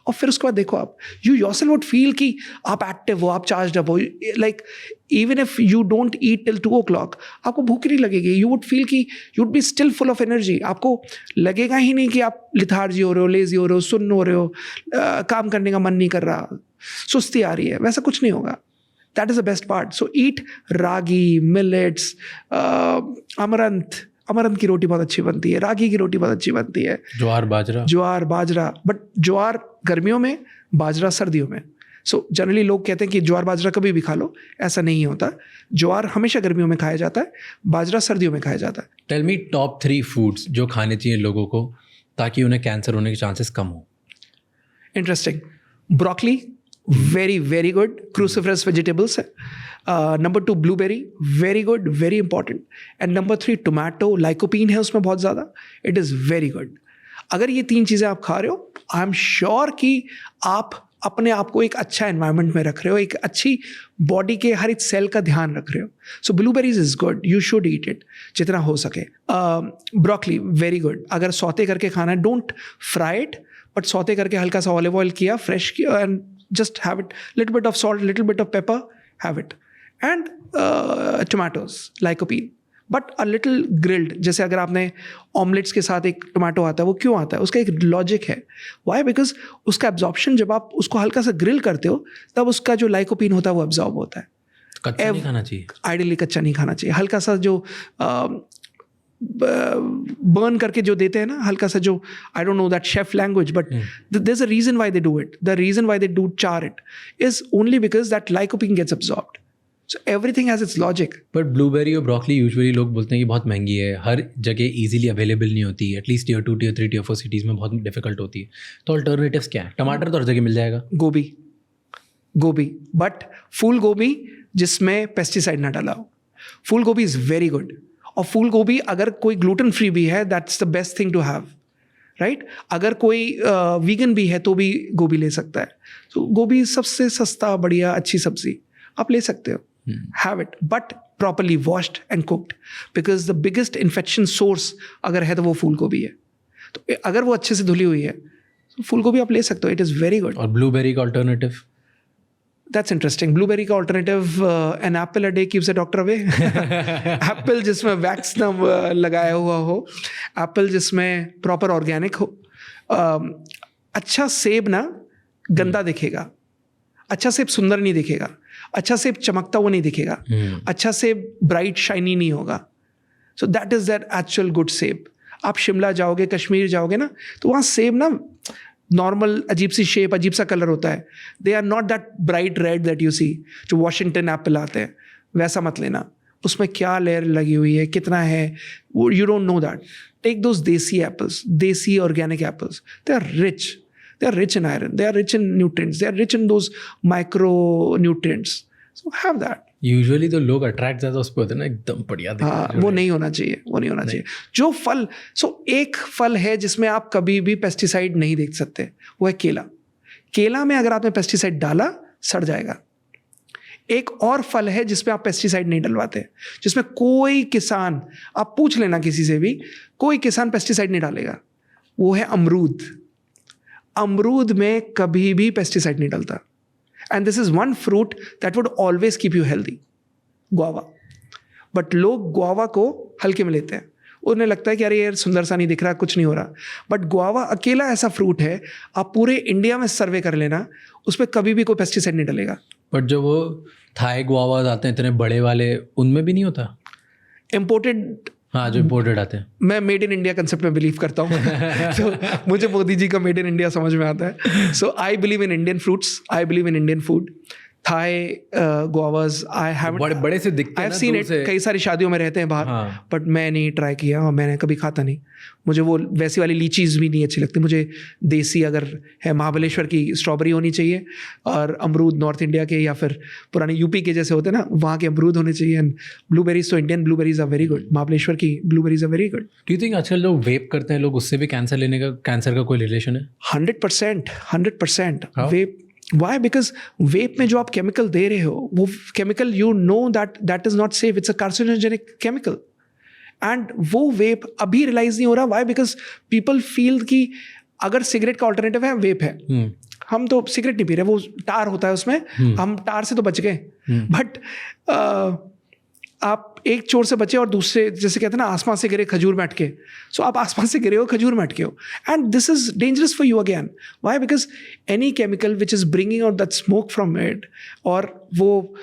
और फिर उसके बाद देखो आप, यू योरसेल्फ वुड फील कि आप एक्टिव हो, आप चार्ज अप हो। Like even if you don't eat till 2 o'clock, आपको भूख नहीं लगेगी। यू वुड फील कि you would be still full of energy. आपको लगेगा ही नहीं कि आप लिथार्जी हो रहे हो, लेजी हो रहे हो, सुन्न हो रहे हो, काम करने का मन नहीं कर रहा, सुस्ती आ रही है, वैसा कुछ नहीं होगा। That is the best part. So eat ragi, millets, amaranth की रोटी बहुत अच्छी बनती है, रागी की रोटी बहुत अच्छी बनती है, ज्वार बाजरा, बट ज्वार गर्मियों में, बाजरा सर्दियों में। सो जनरली लोग कहते हैं कि ज्वार बाजरा कभी भी खा लो, ऐसा नहीं होता। ज्वार हमेशा गर्मियों में खाया जाता है, बाजरा सर्दियों में खाया जाता है। टेल मी टॉप 3 फूड्स जो खाने चाहिए लोगों को ताकि उन्हें कैंसर होने के चांसेस कम हो। Interesting. Broccoli, very very good, cruciferous vegetables है। Number 2 blueberry, very good, very important, and number 3 tomato, lycopene है उसमें बहुत ज़्यादा, it is very good। अगर ये 3 चीज़ें आप खा रहे हो, आई एम श्योर कि आप अपने आप को एक अच्छा एनवायरनमेंट में रख रहे हो, एक अच्छी बॉडी के हर एक सेल का ध्यान रख रहे हो। So blueberries is good, you should eat it जितना हो सके। ब्रोकली वेरी गुड, अगर सौते करके खाना है, don't fry it, but sauté करके हल्का सा ऑलिव ऑयल किया, फ्रेश किया, and just have it, little bit of salt, little bit of pepper, have it, and tomatoes, lycopene, but a little grilled। जैसे अगर आपने ऑमलेट्स के साथ एक टोमेटो आता है, वो क्यों आता है? उसका एक लॉजिक है। Why? Because उसका एब्जॉर्प्शन, जब आप उसको हल्का सा ग्रिल करते हो तब उसका जो लाइकोपीन होता है वो एब्जॉर्ब होता है। कच्चा नहीं खाना चाहिए, आइडियली कच्चा नहीं खाना चाहिए। हल्का सा जो बर्न करके जो देते हैं ना, हल्का सा, जो I don't know that chef language, but there is a reason why they do it. The reason why they do char it is only because that lycopene gets absorbed. So everything has its logic. But blueberry और broccoli usually लोग बोलते हैं कि बहुत महंगी है, हर जगह easily available नहीं होती है, at least Tier 2, Tier 3, Tier 4 cities में बहुत डिफिकल्ट होती है। तो अल्टरनेटिव्स क्या है? टमाटर तो हर जगह मिल जाएगा। गोभी, बट फूल गोभी जिसमें पेस्टिसाइड ना डाला हो। फूल गोभी इज़ वेरी गुड। और फूल गोभी अगर कोई ग्लूटेन फ्री भी है, that's the best thing to have, right. अगर कोई वीगन भी है तो भी गोभी ले सकता है। तो गोभी सबसे सस्ता, बढ़िया, अच्छी सब्जी, आप ले सकते हो, have it, but properly washed and cooked, because the biggest infection source अगर है तो वो फूल गोभी है। तो अगर वो अच्छे से धुली हुई है तो फूल गोभी आप ले सकते हो, इट इज़ वेरी गुड। और ब्लूबेरी का अल्टरनेटिव? That's interesting. ब्लूबेरी का alternative, an apple a day keeps a doctor away. Apple जिसमें वैक्स ना लगाया हुआ हो, एप्पल जिसमें प्रॉपर ऑर्गेनिक हो. अच्छा सेब ना गंदा दिखेगा, अच्छा सेब सुंदर नहीं दिखेगा, अच्छा सेब चमकता हुआ नहीं दिखेगा, अच्छा सेब ब्राइट शाइनी नहीं होगा. So that is that actual good सेब. आप शिमला जाओगे, कश्मीर जाओगे ना, तो वहाँ सेब ना नॉर्मल अजीब सी शेप, अजीब सा कलर होता है. They are not that bright red that you see जो वॉशिंगटन एप्पल आते हैं. वैसा मत लेना. उसमें क्या लेयर लगी हुई है, कितना है, वो you don't know that. Take those desi apples, desi organic apples. They are rich. They are rich in iron. They are rich in nutrients. They are rich in those micronutrients. So have that. Usually तो लोग attract ज़्यादा उस पर होते हैं ना, एकदम बढ़िया दिखता है. हाँ, वो नहीं होना चाहिए, वो नहीं होना चाहिए. जो फल, एक फल है जिसमें आप कभी भी पेस्टिसाइड नहीं देख सकते, वो है केला. केला में अगर आपने पेस्टिसाइड डाला, सड़ जाएगा. एक और फल है जिसमें आप पेस्टिसाइड नहीं डलवाते, जिसमें कोई किसान, आप पूछ लेना किसी से भी, कोई किसान पेस्टिसाइड नहीं डालेगा. वो है अमरूद. अमरूद में कभी भी पेस्टिसाइड नहीं डलता. And this is one fruit that would always keep you healthy. Guava. But लोग गुआवा को हल्के में लेते हैं. उन्हें लगता है कि अरे यार सुंदर सा नहीं दिख रहा, कुछ नहीं हो रहा. बट गुआवा अकेला ऐसा फ्रूट है, आप पूरे इंडिया में सर्वे कर लेना, उस पर कभी भी कोई पेस्टिसाइड नहीं डलेगा. बट जो वो थाई गुआवा आते हैं इतने बड़े वाले, उनमें भी नहीं होता. इम्पोर्टेड. हाँ, जो इम्पोर्टेड आते हैं. मैं मेड इन इंडिया कंसेप्ट में बिलीव करता हूँ. तो मुझे मोदी जी का मेड इन इंडिया समझ में आता है. So I believe in Indian fruits, I believe in Indian food. Thai guavas I have बड़े से दिखते हैं ना, सीन इट. कई सारी शादियों में रहते हैं बाहर. हाँ. बट मैं नहीं ट्राई किया और मैंने कभी खाता नहीं. मुझे वो वैसी वाली लीचीज भी नहीं अच्छी लगती. मुझे देसी अगर है, महाबलेश्वर की स्ट्रॉबेरी होनी चाहिए, और अमरूद नॉर्थ इंडिया के या फिर पुराने यूपी के जैसे होते हैं ना, वहाँ के अमरूद होने चाहिए. एंड ब्लूबेरीज तो Indian blueberries are very good. Mahabaleshwar की blueberries are very good. Do you think आजकल लोग वेप करते हैं, लोग उससे भी कैंसर का कोई रिलेशन है? 100%. वेप. Why? Because वेप में जो आप केमिकल दे रहे हो, वो chemical you know that is not safe. It's a carcinogenic chemical. And वो वेप अभी रियलाइज नहीं हो रहा. वाई? बिकॉज पीपल फील कि अगर सिगरेट का ऑल्टरनेटिव है, वेप है. हम तो सिगरेट नहीं पी रहे, वो टार होता है उसमें, हम टार से तो बच गए. बट आप एक चोर से बचे और दूसरे, जैसे कहते हैं ना, आसमान से गिरे खजूर में अटके. सो आप आसमान से गिरे हो, खजूर में अटके हो. And this is dangerous for you again. Why? Because any chemical which is bringing out that smoke from it, और वो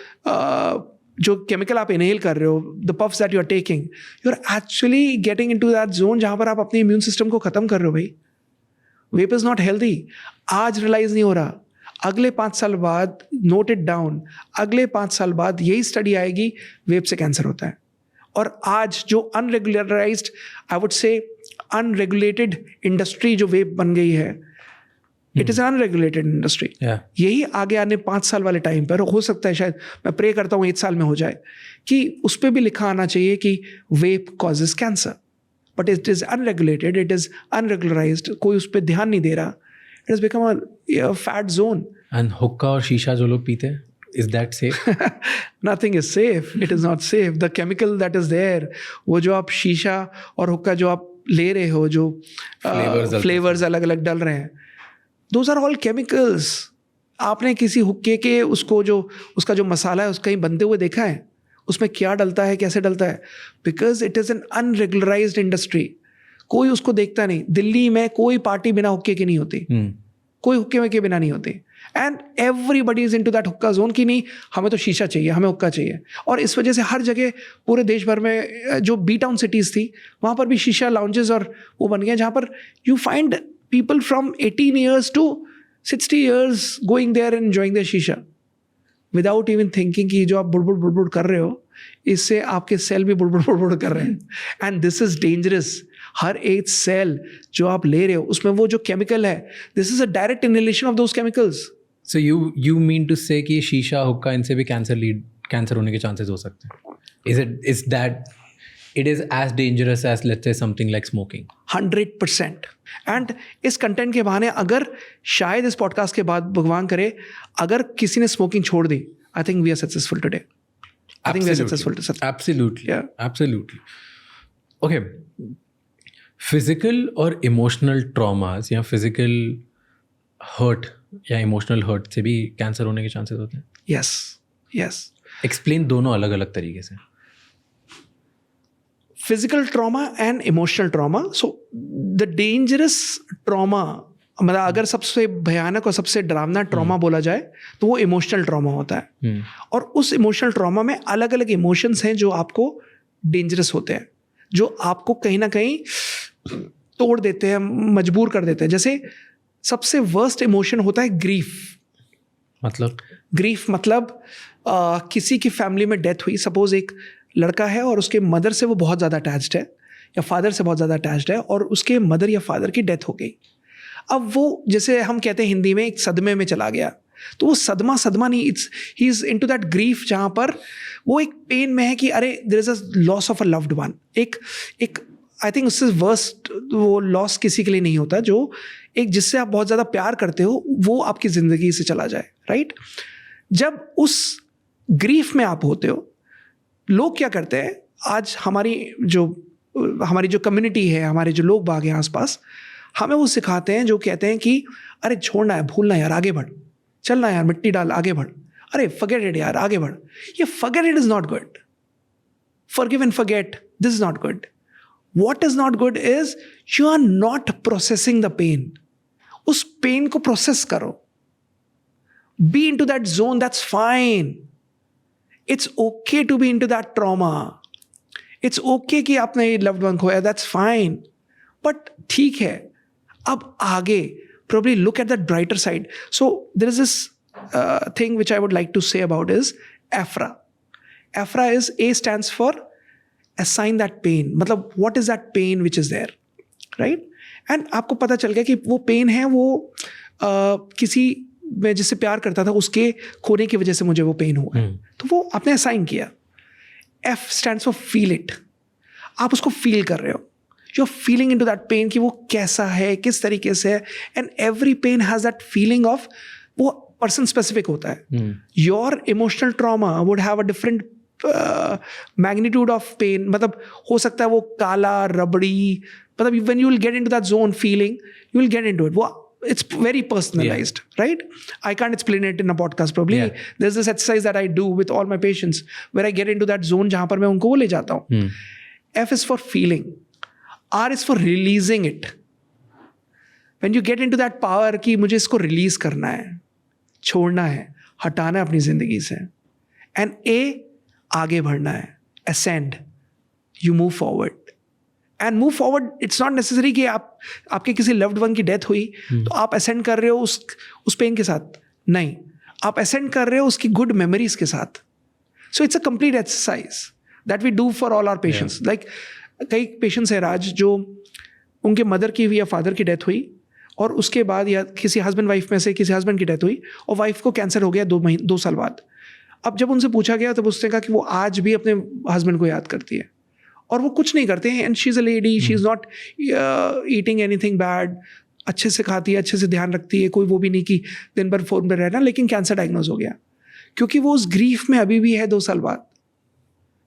जो केमिकल आप इनहेल कर रहे हो, the puffs that you are taking, you are actually getting into that zone जहां पर आप अपने इम्यून सिस्टम को खत्म कर रहे हो. भाई, वेप इज नॉट हेल्दी. आज रियलाइज नहीं हो रहा, अगले 5 साल बाद, नोट इट डाउन, अगले 5 साल बाद यही स्टडी आएगी, वेप से कैंसर होता है. और आज जो unregularized, I would say unregulated industry जो वेप बन गई है, इट इज़ अनरेगुलेटेड इंडस्ट्री. यही आगे आने 5 साल वाले टाइम पर हो सकता है, शायद मैं प्रे करता हूँ 1 साल में हो जाए, कि उस पर भी लिखा आना चाहिए कि vape causes cancer. But it is unregulated, it is unregularized, कोई उस पर ध्यान नहीं दे रहा. It has become a fat zone. And हुक्का और शीशा जो लोग पीते हैं, is that safe? Nothing is safe. It is not safe. The chemical that is there, वो जो आप शीशा और हुक्का जो आप ले रहे हो, जो फ्लेवर्स अलग अलग डल रहे हैं, those are all chemicals. आपने किसी हुक्के के उसका जो मसाला है, उसका कहीं बनते हुए देखा है? उसमें क्या डलता है, कैसे डलता है? Because it is an unregularized industry. कोई उसको देखता नहीं. दिल्ली में कोई पार्टी बिना हुक्के की नहीं होती. कोई हुक्के के बिना नहीं होती. And everybody is into that हुक्का जोन की नहीं, हमें तो शीशा चाहिए, हमें हुक्का चाहिए. और इस वजह से हर जगह पूरे देश भर में जो बी टाउन सिटीज़ थी, वहाँ पर भी शीशा लाउंजेस और वो बन गए, जहाँ पर you find people from 18 years to 60 years going there and enjoying their shisha, without even thinking कि जो आप बुड़बुड़ कर रहे हो, इससे आपके सेल भी बुड़बुड़ कर रहे हैं. And this is dangerous. हर एक सेल जो आप ले रहे हो, उसमें वो जो केमिकल है, this is a direct inhalation of those chemicals. So you mean to say कि शीशा, हुक्का, इनसे भी कैंसर होने के चांसेस हो सकते हैं? Is that it is as dangerous as, let's say, something like smoking? 100%. And इस कंटेंट के बहाने अगर शायद इस पॉडकास्ट के बाद भगवान करे अगर किसी ने स्मोकिंग छोड़ दी, I think we are successful today. I think we are successful. Absolutely. Okay. Physical और इमोशनल ट्रॉमास या फिजिकल हर्ट या इमोशनल हर्ट से भी कैंसर होने के चांसेस होते हैं? Yes yes. एक्सप्लेन दोनों अलग अलग तरीके से. Physical trauma and emotional trauma. So the dangerous trauma, मतलब अगर सबसे भयानक और सबसे डरावना ट्रॉमा बोला जाए तो वो इमोशनल ट्रॉमा होता है. और उस इमोशनल ट्रॉमा में अलग अलग इमोशंस हैं जो आपको डेंजरस होते हैं, जो आपको कहीं ना कहीं तोड़ देते हैं, मजबूर कर देते हैं. जैसे सबसे वर्स्ट इमोशन होता है ग्रीफ. ग्रीफ मतलब किसी की फैमिली में डेथ हुई. सपोज एक लड़का है और उसके मदर से वो बहुत ज़्यादा अटैच्ड है या फादर से बहुत ज़्यादा अटैच्ड है और उसके मदर या फादर की डेथ हो गई. अब वो जैसे हम कहते हैं हिंदी में एक सदमे में चला गया. तो वो सदमा नहीं, he is into that grief जहाँ पर वो एक पेन में है कि अरे there is a loss of a loved one. एक आई थिंक उससे वर्स्ट वो लॉस किसी के लिए नहीं होता जो एक जिससे आप बहुत ज़्यादा प्यार करते हो वो आपकी ज़िंदगी से चला जाए. राइट. जब उस ग्रीफ में आप होते हो, लोग क्या करते हैं, आज हमारी जो कम्युनिटी है, हमारे जो लोग बाग हैं आसपास, हमें वो सिखाते हैं जो कहते हैं कि अरे छोड़ना है, भूलना यार, आगे बढ़, चलना यार, मिट्टी डाल, आगे बढ़, अरे फॉरगेट इट यार, आगे बढ़. ये forget it is not good. Forgive and forget, this is not good. What is not good is you are not processing the pain. उस पेन को प्रोसेस करो. Be into that zone, that's fine. It's okay to be into that trauma. It's okay कि आपने loved one खोया, that's fine. But ठीक है, अब आगे probably look at that brighter side. So there is this thing which I would like to say about is AFRA. AFRA is A stands for assign that pain. मतलब what is that pain which is there, right? And आपको पता चल गया कि वो pain है, वो किसी मैं जिससे प्यार करता था उसके खोने की वजह से मुझे वो पेन हुआ. तो वो आपने असाइन किया. F stands for feel it. आप उसको फील कर रहे हो. You are feeling into that pain कि वो कैसा है, किस तरीके से है. And every pain has that feeling of, वो पर्सन स्पेसिफिक होता है. Your emotional trauma would have a different magnitude of pain. मतलब हो सकता है वो काला, रबड़ी, मतलब when you will get into that zone feeling, you will get into it. वो it's very personalized, right? I can't explain it in a podcast probably. There's this exercise that I do with all my patients where I get into that zone जहाँ पर मैं उनको वो ले जाता हूँ. F is for feeling. R is for releasing it. When you get into that power कि मुझे इसको release करना है, छोड़ना है, हटाना है अपनी ज़िंदगी से. And A, आगे बढ़ना है. Ascend. You move forward. And move forward. It's not necessary कि आपके किसी लव्ड वन की डेथ हुई तो आप असेंड कर रहे हो उस पेन के साथ. नहीं, आप असेंड कर रहे हो उसकी गुड मेमोरीज के साथ. So it's a complete exercise that we do for all our patients. Like कई पेशेंट्स हैं राज जो उनके मदर की या फादर की डेथ हुई और उसके बाद या किसी हस्बैंड वाइफ में से किसी हस्बैंड की डेथ हुई और वाइफ को कैंसर हो गया 2 साल बाद. अब जब उनसे पूछा गया तब उसने कहा कि वो आज भी अपने हस्बैंड को याद करती है और वो कुछ नहीं करते हैं. And she is a lady, she is not eating anything bad, अच्छे से खाती है, अच्छे से ध्यान रखती है, कोई वो भी नहीं कि दिन भर फोन पर रहना, लेकिन कैंसर डायग्नोज हो गया क्योंकि वो उस ग्रीफ में अभी भी है 2 साल बाद.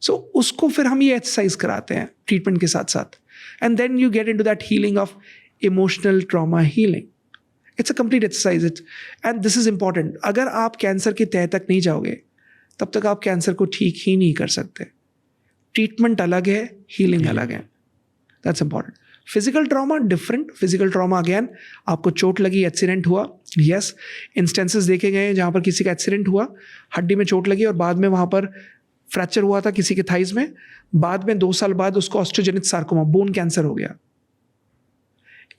सो उसको फिर हम ये एक्सरसाइज कराते हैं ट्रीटमेंट के साथ साथ. And then you get into that healing of emotional trauma healing. It's a complete exercise. And this is important. अगर आप कैंसर के तह तक नहीं जाओगे तब तक आप कैंसर को ठीक ही नहीं कर सकते. ट्रीटमेंट अलग है, हीलिंग अलग है. That's important. Physical trauma different. Physical trauma again, आपको चोट लगी, एक्सीडेंट हुआ. यस, इंस्टेंसेस देखे गए हैं जहाँ पर किसी का एक्सीडेंट हुआ, हड्डी में चोट लगी और बाद में वहाँ पर फ्रैक्चर हुआ था किसी के थाइज में, बाद में 2 साल बाद उसको ऑस्ट्रोजेनिक सार्कोमा, बोन कैंसर हो गया.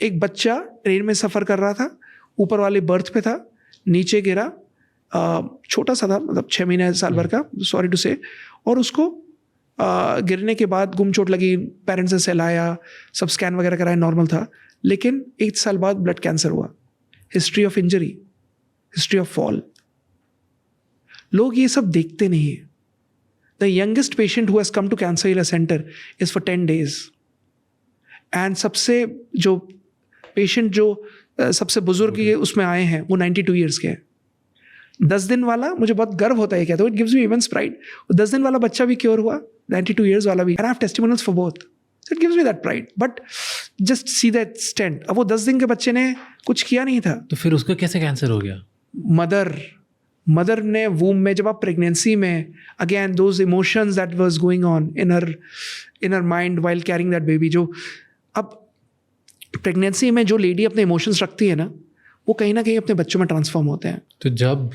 एक बच्चा ट्रेन में सफ़र कर रहा था, ऊपर वाले बर्थ पे था, नीचे गिरा, छोटा सा था, मतलब 6 महीने साल भर का, सॉरी टू से, और उसको गिरने के बाद गुम चोट लगी, पेरेंट्स से सहलाया, सब स्कैन वगैरह कराया, नॉर्मल था, लेकिन 1 साल बाद ब्लड कैंसर हुआ. History of injury, history of fall. लोग ये सब देखते नहीं है. The youngest patient who has come to cancer care centre is for 10 days. And सबसे जो पेशेंट जो सबसे बुजुर्ग ये उसमें आए हैं वो 92 years के हैं. 10 दिन वाला, मुझे बहुत गर्व होता है कहते हो, it gives me immense pride. 10 दिन वाला बच्चा भी क्योर हुआ, 92 years वाला भी. And I have testimonials for both. It gives me that pride. But just see that stand. अब वो 10 दिन के बच्चे ने कुछ किया नहीं था, तो फिर उसको कैसे कैंसर हो गया? मदर ने वूम में, जब आप प्रेगनेंसी में, again those emotions that was going on in her mind while carrying that baby, जो अब प्रेगनेंसी में जो लेडी अपने इमोशंस रखती है ना, वो कहीं ना कहीं अपने बच्चों में ट्रांसफॉर्म होते हैं. तो जब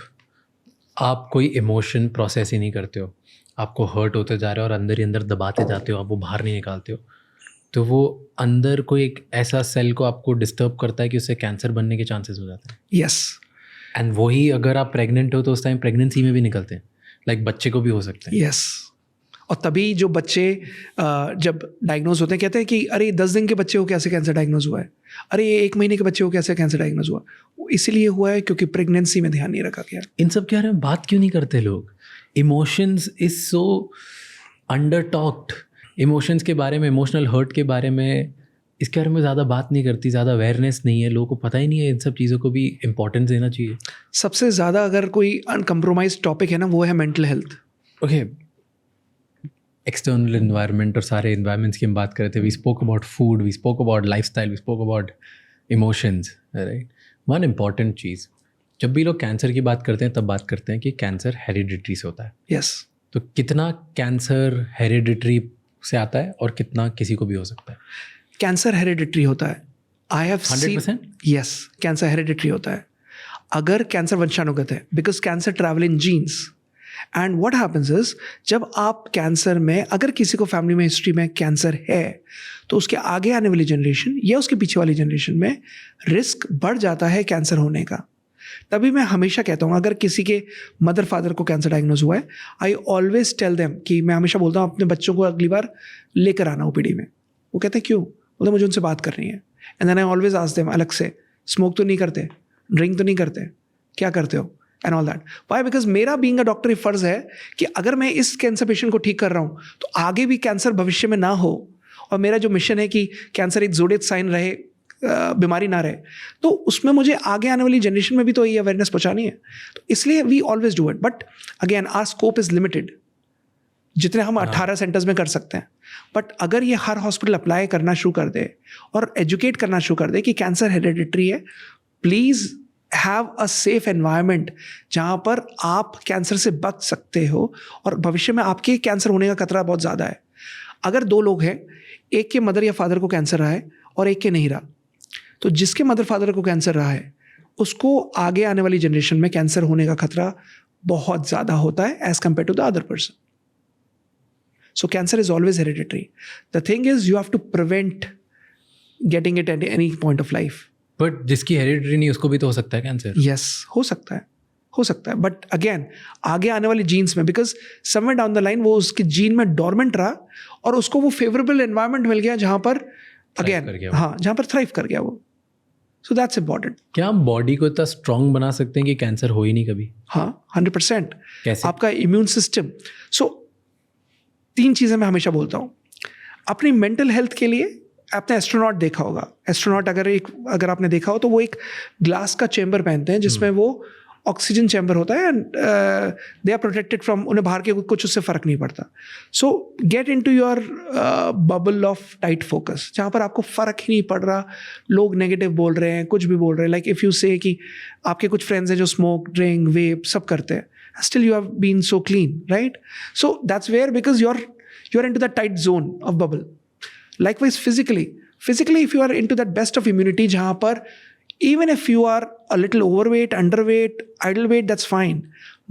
आप कोई इमोशन प्रोसेस ही नहीं करते हो, आपको हर्ट होते जा रहे हो और अंदर ही अंदर दबाते जाते हो, आप वो बाहर नहीं निकालते हो, तो वो अंदर कोई एक ऐसा सेल को आपको डिस्टर्ब करता है कि उससे कैंसर बनने के चांसेस हो जाते हैं. यस. एंड वही अगर आप प्रेग्नेंट हो तो उस टाइम प्रेगनेंसी में भी निकलते हैं, लाइक बच्चे को भी हो सकते हैं. यस. और तभी जो बच्चे जब डायग्नोज होते हैं, कहते हैं कि अरे 10 दिन के बच्चे को कैसे कैंसर डायग्नोज हुआ है, अरे 1 महीने के बच्चे को कैसे कैंसर डायग्नोज हुआ. वो इसीलिए हुआ है क्योंकि प्रेगनेंसी में ध्यान नहीं रखा गया. इन सब के बारे में बात क्यों नहीं करते लोग? Emotions is so under talked. Emotions के बारे में, इमोशनल हर्ट के बारे में, इसके बारे में ज़्यादा बात नहीं करती, ज़्यादा अवेयरनेस नहीं है, लोगों को पता ही नहीं है. इन सब चीज़ों को भी इम्पोर्टेंस देना चाहिए. सबसे ज़्यादा अगर कोई अनकम्प्रोमाइज टॉपिक है ना, वो है mental health. Okay, external environment और सारे इन्वायरमेंट्स की हम बात कर रहे थे. We spoke about food, we spoke about lifestyle, we spoke about emotions, right. One important चीज़, जब भी लोग कैंसर की बात करते हैं तब बात करते हैं कि कैंसर हेरिडिटरी से होता है. यस. तो कितना कैंसर हेरिडिटरी से आता है और कितना किसी को भी हो सकता है? कैंसर हेरिडिटरी होता है. I have 100%? Yes, cancer hereditary होता है. अगर कैंसर वंशानुगत है, because cancer travel in genes. And what happens is, जब आप कैंसर में, अगर किसी को फैमिली में हिस्ट्री में कैंसर है, तो उसके आगे आने वाली जनरेशन या उसके पीछे वाली जनरेशन में रिस्क बढ़ जाता है कैंसर होने का. तभी मैं हमेशा कहता हूँ, अगर किसी के मदर फादर को कैंसर डायग्नोज हुआ है, आई ऑलवेज टेल देम कि मैं हमेशा बोलता हूँ अपने बच्चों को अगली बार लेकर आना ओपीडी में. वो कहते हैं क्यों? बोलते मुझे उनसे बात करनी है. And then I always ask them अलग से, स्मोक तो नहीं करते, ड्रिंक तो नहीं करते, क्या करते हो, and all that. Why? Because मेरा बीइंग अ डॉक्टर फर्ज है कि अगर मैं इस कैंसर पेशेंट को ठीक कर रहा हूँ तो आगे भी कैंसर भविष्य में ना हो. और मेरा जो मिशन है कि कैंसर एक ज़ोडिएक साइन रहे, बीमारी ना रहे, तो उसमें मुझे आगे आने वाली जनरेशन में भी तो ये अवेयरनेस पहुंचानी है. तो इसलिए we always do it. But again our scope is limited. जितने हम 18 सेंटर्स में कर सकते हैं, बट अगर ये हर हॉस्पिटल अप्लाई करना शुरू कर दे और एजुकेट करना शुरू कर दे कि कैंसर हेरिडिटरी है, please have a safe environment जहाँ पर आप कैंसर से बच सकते हो और भविष्य में आपके कैंसर होने का खतरा बहुत ज़्यादा है. अगर 2 लोग हैं, एक के मदर या फादर को कैंसर रहा है और एक के नहीं रहा, तो जिसके मदर फादर को कैंसर रहा है उसको आगे आने वाली जनरेशन में कैंसर होने का खतरा बहुत ज़्यादा होता है as compare to the other person. So cancer is always hereditary. The thing is you have to prevent getting it at any point of life. But जिसकी हेरिडिटरी नहीं उसको भी तो हो सकता है कैंसर. यस, हो सकता है, हो सकता है. बट अगेन आगे आने वाली जीन्स में, because somewhere down the line वो उसके जीन में डोरमेंट रहा और उसको वो फेवरेबल एनवायरनमेंट मिल गया जहाँ पर अगेन, हाँ, जहाँ पर थ्राइव कर गया वो. So that's important. क्या हम बॉडी को इतना स्ट्रांग बना सकते हैं कि कैंसर हो ही नहीं कभी? हाँ, 100%. कैसे? आपका इम्यून सिस्टम. सो 3 चीज़ें मैं हमेशा बोलता हूँ. अपनी मेंटल हेल्थ के लिए आपने एस्ट्रोनॉट देखा होगा. एस्ट्रोनॉट अगर आपने देखा हो तो वो एक ग्लास का चेम्बर पहनते हैं जिसमें वो ऑक्सीजन चैम्बर होता है and they are protected from, उन्हें बाहर के कुछ उससे फ़र्क नहीं पड़ता. So get into your bubble of tight focus, जहाँ पर आपको फ़र्क ही नहीं पड़ रहा, लोग नेगेटिव बोल रहे हैं, कुछ भी बोल रहे हैं. लाइक इफ़ यू से कि आपके कुछ फ्रेंड्स हैं जो स्मोक, ड्रिंक, वेप सब करते हैं, still you have been so clean, right? So that's where, because you are into that tight zone of bubble. Likewise, physically, if you are into that best of immunity, जहाँ पर even if you are a little overweight, underweight, idle weight, that's fine.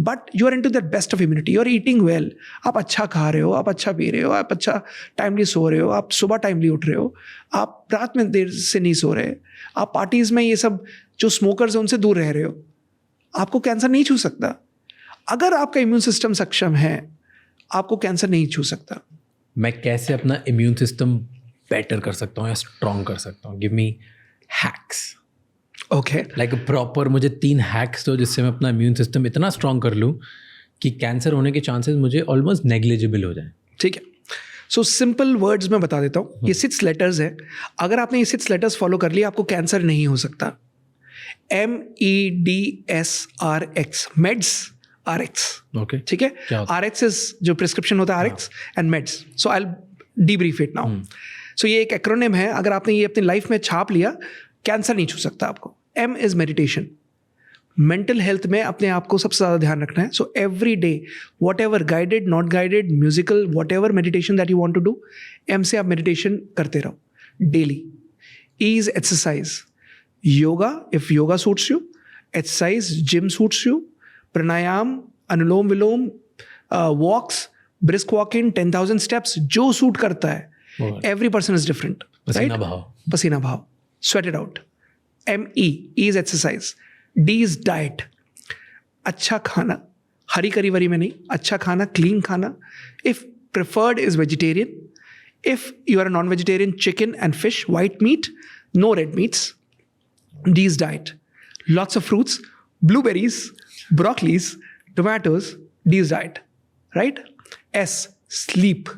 But you are into that best of immunity. You are eating well. आप अच्छा खा रहे हो, आप अच्छा P रहे हो, आप अच्छा टाइमली सो रहे हो, आप सुबह टाइमली उठ रहे हो, आप रात में देर से नहीं सो रहे, आप पार्टीज में ये सब जो स्मोकर्स हैं उनसे दूर रह रहे हो, आपको कैंसर नहीं छू सकता. अगर आपका इम्यून सिस्टम सक्षम है, आपको कैंसर नहीं छू सकता. मैं कैसे अपना इम्यून सिस्टम बेटर कर सकता हूँ या स्ट्रॉन्ग कर सकता हूँ? Give me hacks. Okay, like proper मुझे 3 हैक्स दो जिससे मैं अपना इम्यून सिस्टम इतना स्ट्रॉन्ग कर लूँ कि कैंसर होने के चांसेस मुझे ऑलमोस्ट नेग्लिजिबल हो जाए. ठीक है. सो सिंपल वर्ड्स में बता देता हूँ. ये 6 लेटर्स है. अगर आपने ये 6 लेटर्स फॉलो कर लिया, आपको कैंसर नहीं हो सकता. MEDSRX, maids RX. ओके, ठीक है. RX इज जो प्रिस्क्रिप्शन होता है, RX and meds. So I debrief it now. So ये एक एक्रोनिम है. अगर आपने ये अपनी लाइफ में छाप लिया, कैंसर नहीं छू सकता आपको. M is meditation. Mental health में अपने आप को सबसे ज़्यादा ध्यान रखना है. So every day whatever guided, not guided, musical, whatever meditation that you want to do, M से आप मेडिटेशन करते रहो daily. E is exercise. Yoga, if yoga suits you. Exercise, gym suits you. Pranayam, anulom vilom, walks, brisk walking, 10,000 steps, जो suit करता है. Every person is different. पसीना भाव. पसीना भाव. Sweat it out. M-E, E is exercise. D is diet. अच्छा खाना, हरी करी वरी में नहीं, अच्छा खाना, clean खाना. If preferred is vegetarian. If you are a non-vegetarian, chicken and fish, white meat, no red meats. D is diet. Lots of fruits, blueberries, broccolis, tomatoes. D is diet. Right? S, sleep.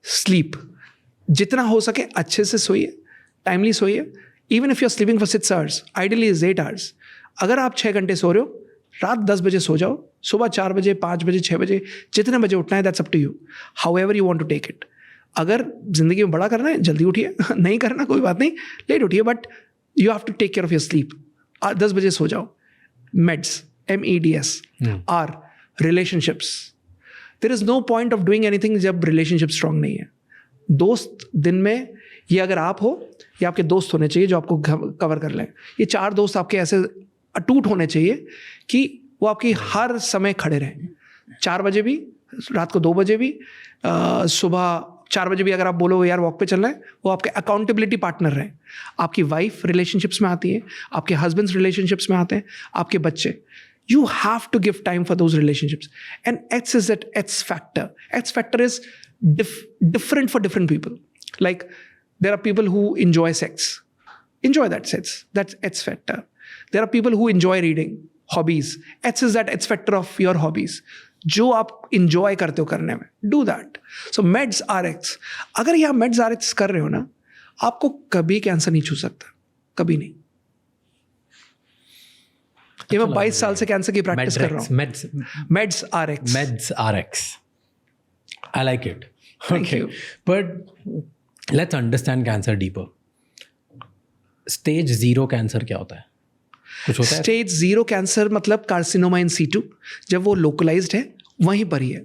Sleep. जितना हो सके अच्छे से सोइए, timely सोइए. Even if you're sleeping for 6 hours, ideally is 8 hours. अगर आप 6 घंटे सो रहे हो, रात 10 बजे सो जाओ, सुबह 4 बजे, 5 बजे, 6 बजे, जितने बजे उठना है, that's up to you. However you want to take it. अगर जिंदगी में बड़ा करना है जल्दी उठिए, नहीं करना कोई बात नहीं, लेट उठिए, but you have to take care of your sleep. 10 बजे सो जाओ. Meds, MEDS. R, relationships. There is no point of doing anything जब रिलेशनशिप स्ट्रांग नहीं है. दोस्त दिन में, ये अगर आप हो, ये आपके दोस्त होने चाहिए जो आपको कवर कर लें. ये 4 दोस्त आपके ऐसे अटूट होने चाहिए कि वो आपकी हर समय खड़े रहें. 4 बजे भी, रात को 2 बजे भी, सुबह 4 बजे भी अगर आप बोलो यार वॉक पे चलना है, वो आपके अकाउंटेबिलिटी पार्टनर रहें. आपकी वाइफ रिलेशनशिप्स में आती है, आपके हस्बैंड्स रिलेशनशिप्स में आते हैं, आपके बच्चे. You have to give time for those relationships. And X is that X factor. X factor is different for different people. Like there are people who enjoy sex. Enjoy that sex. That's X factor. There are people who enjoy reading, hobbies. X is that X factor of your hobbies. जो आप enjoy करते हो करने में. Do that. So meds RX. अगर ये आप meds RX कर रहे हो ना, आपको कभी कैंसर नहीं छू सकता. कभी नहीं. ये मैं 22 साल से कैंसर की प्रैक्टिस कर रहा हूँ. Meds RX. Meds RX. I like it. Thank Okay. you. But let's understand cancer deeper. Stage 0 cancer क्या होता है? कुछ होता है? Stage 0 कैंसर मतलब कार्सिनोमा इन सीटू. जब वो लोकलाइज्ड है, वहीं पर ही है.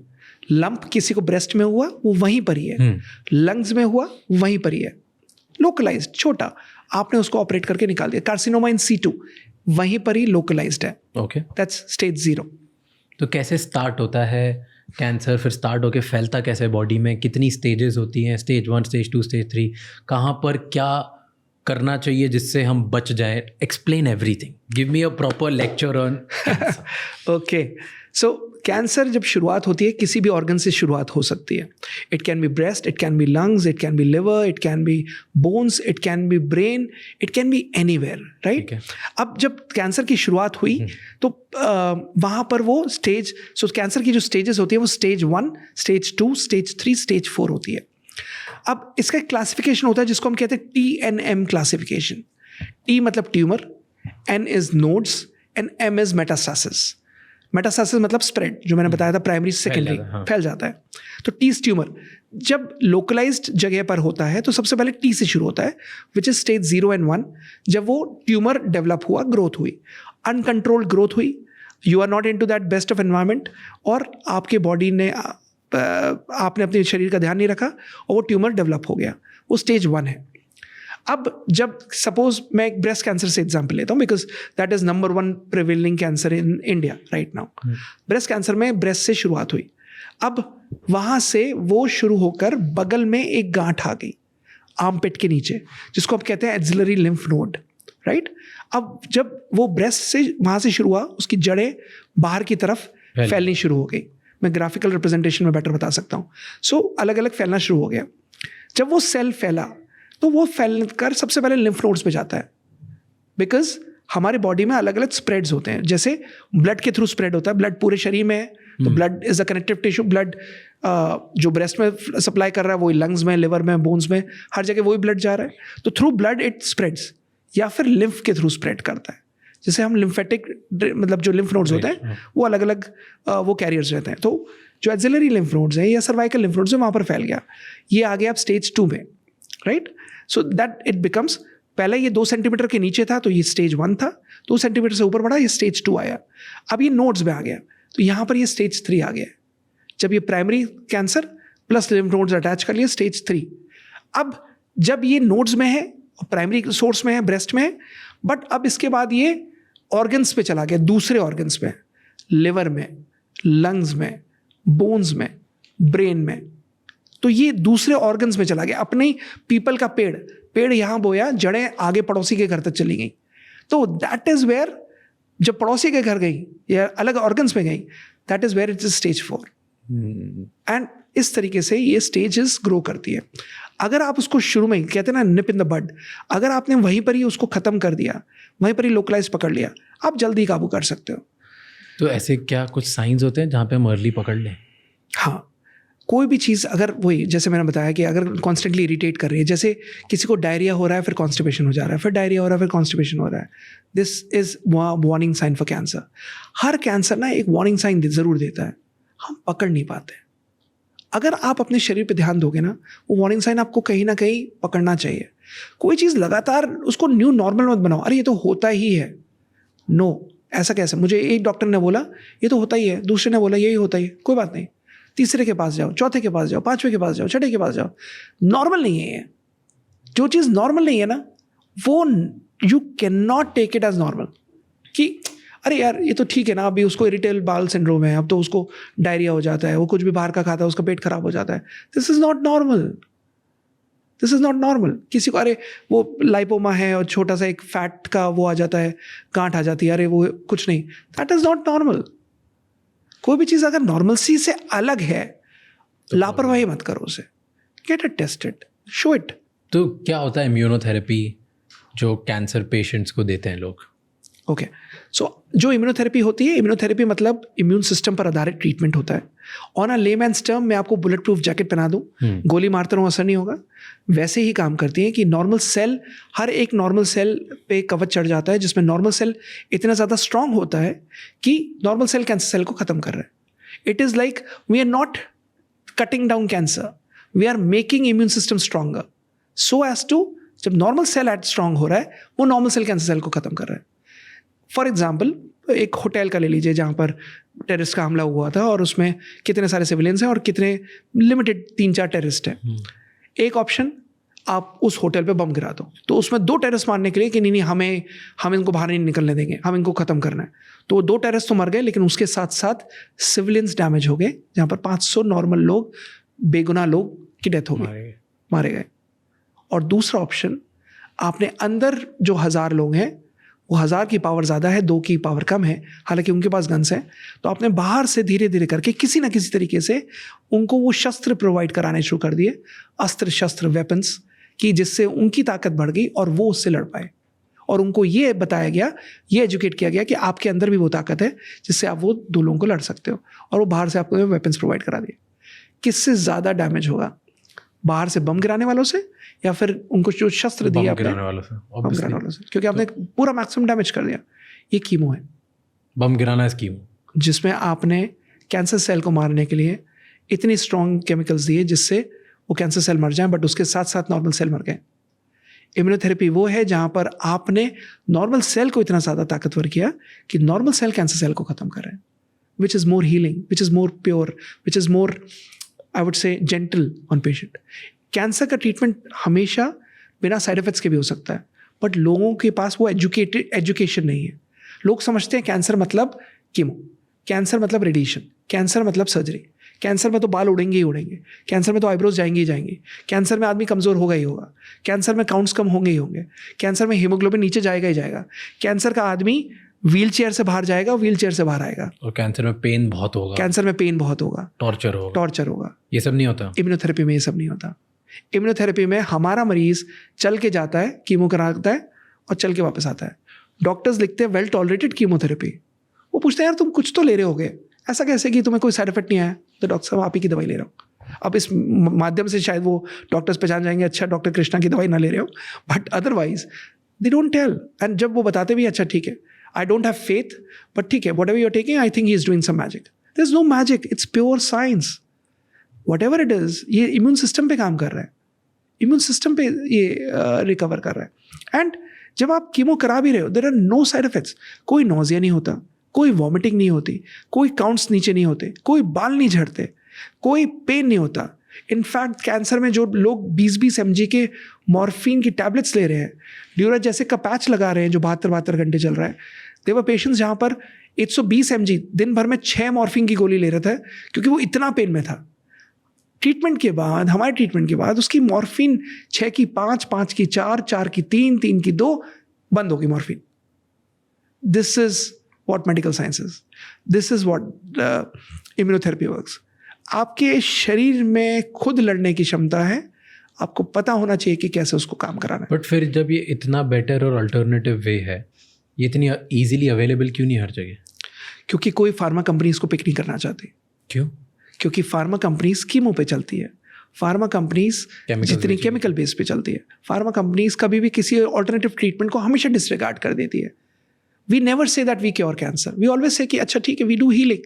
लंप किसी को ब्रेस्ट में हुआ, वो वहीं पर ही है. लंग्स में हुआ, वहीं पर ही है. लोकलाइज्ड, छोटा, आपने उसको ऑपरेट करके निकाल दिया. कार्सिनोमा इन सीटू वहीं पर ही लोकलाइज्ड है. ओके. That's stage 0. तो कैसे स्टार्ट होता है कैंसर, फिर स्टार्ट होके फैलता कैसे बॉडी में, कितनी स्टेजेस होती हैं, स्टेज 1, स्टेज 2, स्टेज 3, कहाँ पर क्या करना चाहिए जिससे हम बच जाएं? Explain everything, give me a proper lecture on. Okay, so cancer जब शुरुआत होती है, किसी भी ऑर्गन से शुरुआत हो सकती है. It can be breast, it can be lungs, it can be liver, it can be bones, it can be brain, it can be anywhere. Right. अब जब कैंसर की शुरुआत हुई तो वहाँ पर वो स्टेज, सो कैंसर की जो स्टेजेस होती है वो स्टेज 1, स्टेज 2, स्टेज 3, स्टेज 4 होती है. अब इसका एक क्लासिफिकेशन होता है जिसको हम कहते हैं TNM क्लासिफिकेशन. T मतलब tumour, N is nodes and M is metastasis. Metastasis मतलब स्प्रेड, जो मैंने बताया था, प्राइमरी सेकेंडरी फैल जाता है. तो टी ट्यूमर जब लोकलाइज्ड जगह पर होता है तो सबसे पहले टी से शुरू होता है, विच इज स्टेज 0 and 1. जब वो ट्यूमर डेवलप हुआ, ग्रोथ हुई, अनकंट्रोल्ड ग्रोथ हुई, you are not into that best of environment, और आपके बॉडी ने, आपने अपने शरीर का ध्यान नहीं रखा और वो ट्यूमर डेवलप हो गया, वो स्टेज 1 है. अब जब सपोज मैं एक ब्रेस्ट कैंसर से एग्जांपल लेता हूँ, because that is number 1 prevailing cancer in India right now. Breast cancer में ब्रेस्ट से शुरुआत हुई. अब वहाँ से वो शुरू होकर बगल में एक गांठ आ गई आर्मपिट के नीचे, जिसको आप कहते हैं एक्सिलरी लिम्फ नोड. राइट. अब जब वो ब्रेस्ट से वहाँ से शुरू हुआ, उसकी जड़ें बाहर की तरफ फैलनी शुरू हो गई. मैं ग्राफिकल रिप्रेजेंटेशन में बेटर बता सकता हूँ. सो अलग अलग फैलना शुरू हो गया. जब वो सेल फैला तो वो फैल कर सबसे पहले लिम्फ नोड्स पे जाता है, बिकॉज हमारे बॉडी में अलग अलग स्प्रेड्स होते हैं. जैसे ब्लड के थ्रू स्प्रेड होता है, ब्लड पूरे शरीर में है, तो blood is a connective tissue. Blood जो ब्रेस्ट में सप्लाई कर रहा है वही लंग्स में, लिवर में, बोन्स में, हर जगह वही ब्लड जा रहा है. तो थ्रू ब्लड इट स्प्रेड्स, या फिर लिम्फ के थ्रू स्प्रेड करता है. जैसे हम लिम्फेटिक, मतलब जो लिम्फ नोड्स होते हैं वो अलग अलग वो कैरियर्स रहते हैं. तो जो एक्सिलरी लिम्फ नोड्स हैं या सर्वाइकल लिम्फ नोड्स हैं, वहाँ पर फैल गया. ये आ गया अब स्टेज 2 में. Right. So that it becomes पहले ये 2 सेंटीमीटर के नीचे था तो ये स्टेज 1 था, 2 सेंटीमीटर से ऊपर बढ़ा ये स्टेज 2 आया, अब ये नोड्स में आ गया तो यहाँ पर ये स्टेज 3 आ गया। जब ये primary cancer plus lymph nodes attach कर लिए स्टेज 3। अब जब ये नोड्स में है, प्राइमरी सोर्स में है, ब्रेस्ट में है, बट अब इसके बाद ये ऑर्गन्स पे चला गया, दूसरे ऑर्गन्स में, लिवर में, लंग्स में, बोन्स में, ब्रेन में, तो ये दूसरे ऑर्गन्स में चला गया। अपने ही पीपल का पेड़ यहाँ बोया, जड़ें आगे पड़ोसी के घर तक चली गई, तो दैट इज वेयर, जब पड़ोसी के घर गई या अलग ऑर्गन्स में गई, that is where it is stage 4। And इस तरीके से ये स्टेजेस ग्रो करती है। अगर आप उसको शुरू में, कहते हैं ना निप इन द बड, अगर आपने वहीं पर ही उसको खत्म कर दिया, वहीं पर ही लोकलाइज पकड़ लिया, आप जल्दी काबू कर सकते हो। तो ऐसे क्या कुछ साइंस होते हैं जहाँ पे हम अर्ली पकड़ लें? हाँ, कोई भी चीज़ अगर वही जैसे मैंने बताया कि अगर कॉन्स्टेंटली इरिटेट कर रही है, जैसे किसी को डायरिया हो रहा है फिर कॉन्स्टिपेशन हो जा रहा है, फिर डायरिया हो रहा है फिर कॉन्स्टिपेशन हो रहा है, this is warning sign for cancer. हर कैंसर ना एक वार्निंग साइन ज़रूर देता है, हम पकड़ नहीं पाते। अगर आप अपने शरीर पे ध्यान दोगे ना, वो वार्निंग साइन आपको कहीं ना कहीं पकड़ना चाहिए। कोई चीज़ लगातार उसको न्यू नॉर्मल मत बनाओ, अरे ये तो होता ही है, नो ऐसा कैसे, मुझे एक डॉक्टर ने बोला ये तो होता ही है, दूसरे ने बोला यही होता ही है, कोई बात नहीं, तीसरे के पास जाओ, चौथे के पास जाओ, पांचवें के पास जाओ, छठे के पास जाओ, नॉर्मल नहीं है ये। जो चीज़ नॉर्मल नहीं है ना, वो you can not take it as normal कि अरे यार ये तो ठीक है ना, अभी उसको इरिटेबल बाउल सिंड्रोम है, अब तो उसको डायरिया हो जाता है, वो कुछ भी बाहर का खाता है उसका पेट खराब हो जाता है। This is not normal, this is not normal. किसी को अरे वो लाइपोमा है और छोटा सा एक फैट का वो आ जाता है, गांठ आ जाती है, अरे वो कुछ नहीं, दैट इज नॉट नॉर्मल। कोई भी चीज़ अगर नॉर्मलसी से अलग है, लापरवाही मत करो उसे, get it tested, show it. तो क्या होता है इम्यूनोथेरेपी जो कैंसर पेशेंट्स को देते हैं लोग? ओके, सो जो इम्यूनोथेरेपी होती है, इम्यूनोथेरेपी मतलब इम्यून सिस्टम पर आधारित ट्रीटमेंट होता है। ऑन अ लेमैन्स टर्म मैं आपको बुलेट प्रूफ जैकेट पहना दूं, गोली मारते रहूं असर नहीं होगा, वैसे ही काम करती है कि नॉर्मल सेल, हर एक नॉर्मल सेल पे कवच चढ़ जाता है, जिसमें नॉर्मल सेल इतना ज़्यादा स्ट्रांग होता है कि नॉर्मल सेल कैंसर सेल को ख़त्म कर रहा है। It is like we are not cutting down cancer, we are making immune system stronger so as to, जब नॉर्मल सेल एट स्ट्रांग हो रहा है, वो नॉर्मल सेल कैंसर सेल को ख़त्म कर रहा है। फॉर एग्जाम्पल एक होटल का ले लीजिए जहाँ पर टेररिस्ट का हमला हुआ था और उसमें कितने सारे सिविलियंस हैं और कितने लिमिटेड 3-4 टेररिस्ट हैं। एक ऑप्शन, आप उस होटल पे बम गिरा दो, तो उसमें 2 टेररिस्ट मारने के लिए कि नहीं हम इनको बाहर नहीं निकलने देंगे, हम इनको ख़त्म करना है, तो 2 टेररिस्ट तो मर गए, लेकिन उसके साथ साथ सिविलियंस डैमेज हो गए, जहाँ पर 500 नॉर्मल लोग, बेगुनाह लोग की डेथ हो गई, मारे गए। और दूसरा ऑप्शन, आपने अंदर जो 1000 लोग हैं, वो 1000 की पावर ज़्यादा है, 2 की पावर कम है, हालांकि उनके पास गन्स हैं, तो आपने बाहर से धीरे धीरे करके किसी ना किसी तरीके से उनको वो शस्त्र प्रोवाइड कराने शुरू कर दिए, अस्त्र शस्त्र वेपन्स, कि जिससे उनकी ताकत बढ़ गई और वो उससे लड़ पाए। और उनको ये बताया गया, ये एजुकेट किया गया कि आपके अंदर भी वो ताकत है जिससे आप वो 2 लोगों को लड़ सकते हो, और वो बाहर से आपको वेपन्स प्रोवाइड करा दिए। किससे ज़्यादा डैमेज होगा, बाहर से बम गिराने वालों से या फिर उनको जो शस्त्र दिए आपने, गिराने वालों से, क्योंकि आपने पूरा मैक्सिमम डैमेज कर दिया। ये कीमो है, बम गिराना इस कीमो, जिसमें आपने कैंसर सेल को मारने के लिए इतनी स्ट्रॉन्ग केमिकल्स दिए जिससे वो कैंसर सेल मर जाए, बट उसके साथ साथ नॉर्मल सेल मर गए। इम्यूनोथेरेपी वो है जहाँ पर आपने नॉर्मल सेल को इतना ज़्यादा ताकतवर किया कि नॉर्मल सेल कैंसर सेल को ख़त्म कर रहे हैं, which is more healing, which is more pure, which is more I would से जेंटल ऑन पेशेंट। कैंसर का ट्रीटमेंट हमेशा बिना साइड इफेक्ट्स के भी हो सकता है, बट लोगों के पास वो एजुकेशन नहीं है। लोग समझते हैं कैंसर मतलब कीमो, कैंसर मतलब रेडिएशन, कैंसर मतलब सर्जरी, कैंसर में तो बाल उड़ेंगे ही उड़ेंगे, कैंसर में तो आईब्रोज जाएंगे ही जाएंगे, कैंसर में आदमी कमज़ोर होगा ही होगा, कैंसर में काउंट्स कम होंगे ही होंगे, कैंसर में हीमोग्लोबिन नीचे जाएगा ही जाएगा, कैंसर का आदमी व्हील चेयर से बाहर जाएगा, व्हील चेयर से बाहर आएगा, और कैंसर में पेन बहुत होगा, कैंसर में पेन बहुत होगा, टॉर्चर होगा। ये सब नहीं होता इम्यूनोथेरेपी में, ये सब नहीं होता। इम्यूनोथेरेपी में हमारा मरीज चल के जाता है, कीमो कराता है और चल के वापस आता है। डॉक्टर्स लिखते हैं वेल टॉलरेटेड कीमोथेरेपी, वो पूछते हैं यार तुम कुछ तो ले रहे होगे, ऐसा कैसे कि तुम्हें कोई साइड इफेक्ट नहीं आया? तो डॉक्टर साहब आप ही की दवाई ले रहा हूँ। अब इस माध्यम से शायद वो डॉक्टर्स पहचान जाएंगे, अच्छा डॉक्टर कृष्णा की दवाई ना ले रहे हो, but otherwise they don't tell. And जब वो बताते भी अच्छा ठीक है, I don't have faith, but ठीक है, whatever you are taking, I think he is doing some magic. There is no magic, it's pure science. Whatever it is, ये इम्यून सिस्टम पे काम कर रहा है, इम्यून सिस्टम पे ये रिकवर कर रहा है। एंड जब आप कीमो करा भी रहे हो, there are no side effects. कोई नोजिया नहीं होता, कोई वॉमिटिंग नहीं होती, कोई काउंट्स नीचे नहीं होते, कोई बाल नहीं झड़ते, कोई पेन नहीं होता। इनफैक्ट कैंसर में जो लोग 20-20 mg के मॉर्फिन की टैबलेट्स ले रहे हैं, ड्यूरा जैसे का पैच लगा रहे हैं जो 72 घंटे चल रहा है, देवर पेशेंट्स जहाँ पर 120 mg दिन भर में 6 मॉर्फिन की गोली ले रहा था क्योंकि वो इतना पेन में था। ट्रीटमेंट के बाद, हमारे ट्रीटमेंट के बाद उसकी मॉर्फिन 6 की 5, 5 की 4, 4 की 3, 3 की 2 बंद होगी morphine. This is what medical science is, this is what immunotherapy works. आपके शरीर में खुद लड़ने की क्षमता है, आपको पता होना चाहिए कि कैसे उसको काम कराना है। बट फिर जब ये इतना बेटर और अल्टरनेटिव वे है, ये इतनी इजीली अवेलेबल क्यों नहीं हर जगह? क्योंकि कोई फार्मा कंपनी इसको पिक नहीं करना चाहती। क्यों? क्योंकि फार्मा कंपनीज कीमो पे चलती है, फार्मा कंपनीज जितनी केमिकल बेस पे चलती है, फार्मा कंपनीज कभी भी किसी ऑल्टरनेटिव ट्रीटमेंट को हमेशा डिसरिगार्ड कर देती है। We never say that we cure cancer, we always say कि अच्छा ठीक है, we do healing,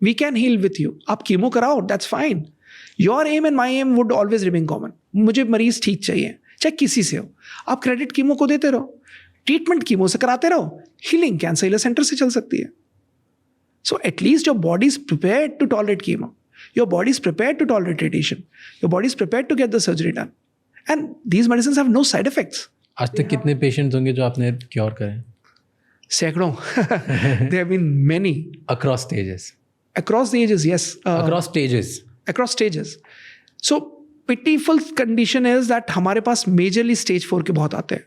we can heal with you, आप कीमो कराओ, that's fine. Your M and my M would always remain common. मुझे मरीज ठीक चाहिए, चाहे किसी से हो, आप क्रेडिट कीमो को देते रहो, ट्रीटमेंट कीमो से कराते रहो, हीलिंग कैंसर हीलर सेंटर से चल सकती है। So at least your body is prepared to tolerate chemo, your body is prepared to tolerate radiation, your body is prepared to get the surgery done, and these medicines have no side effects. आज तक कितने patients होंगे जो आपने cure करे? सैकड़ों। There have been many. Across stages. Across the ages, yes. Across stages. Across stages. So pitiful condition is that हमारे पास majorly stage 4 के बहुत आते हैं,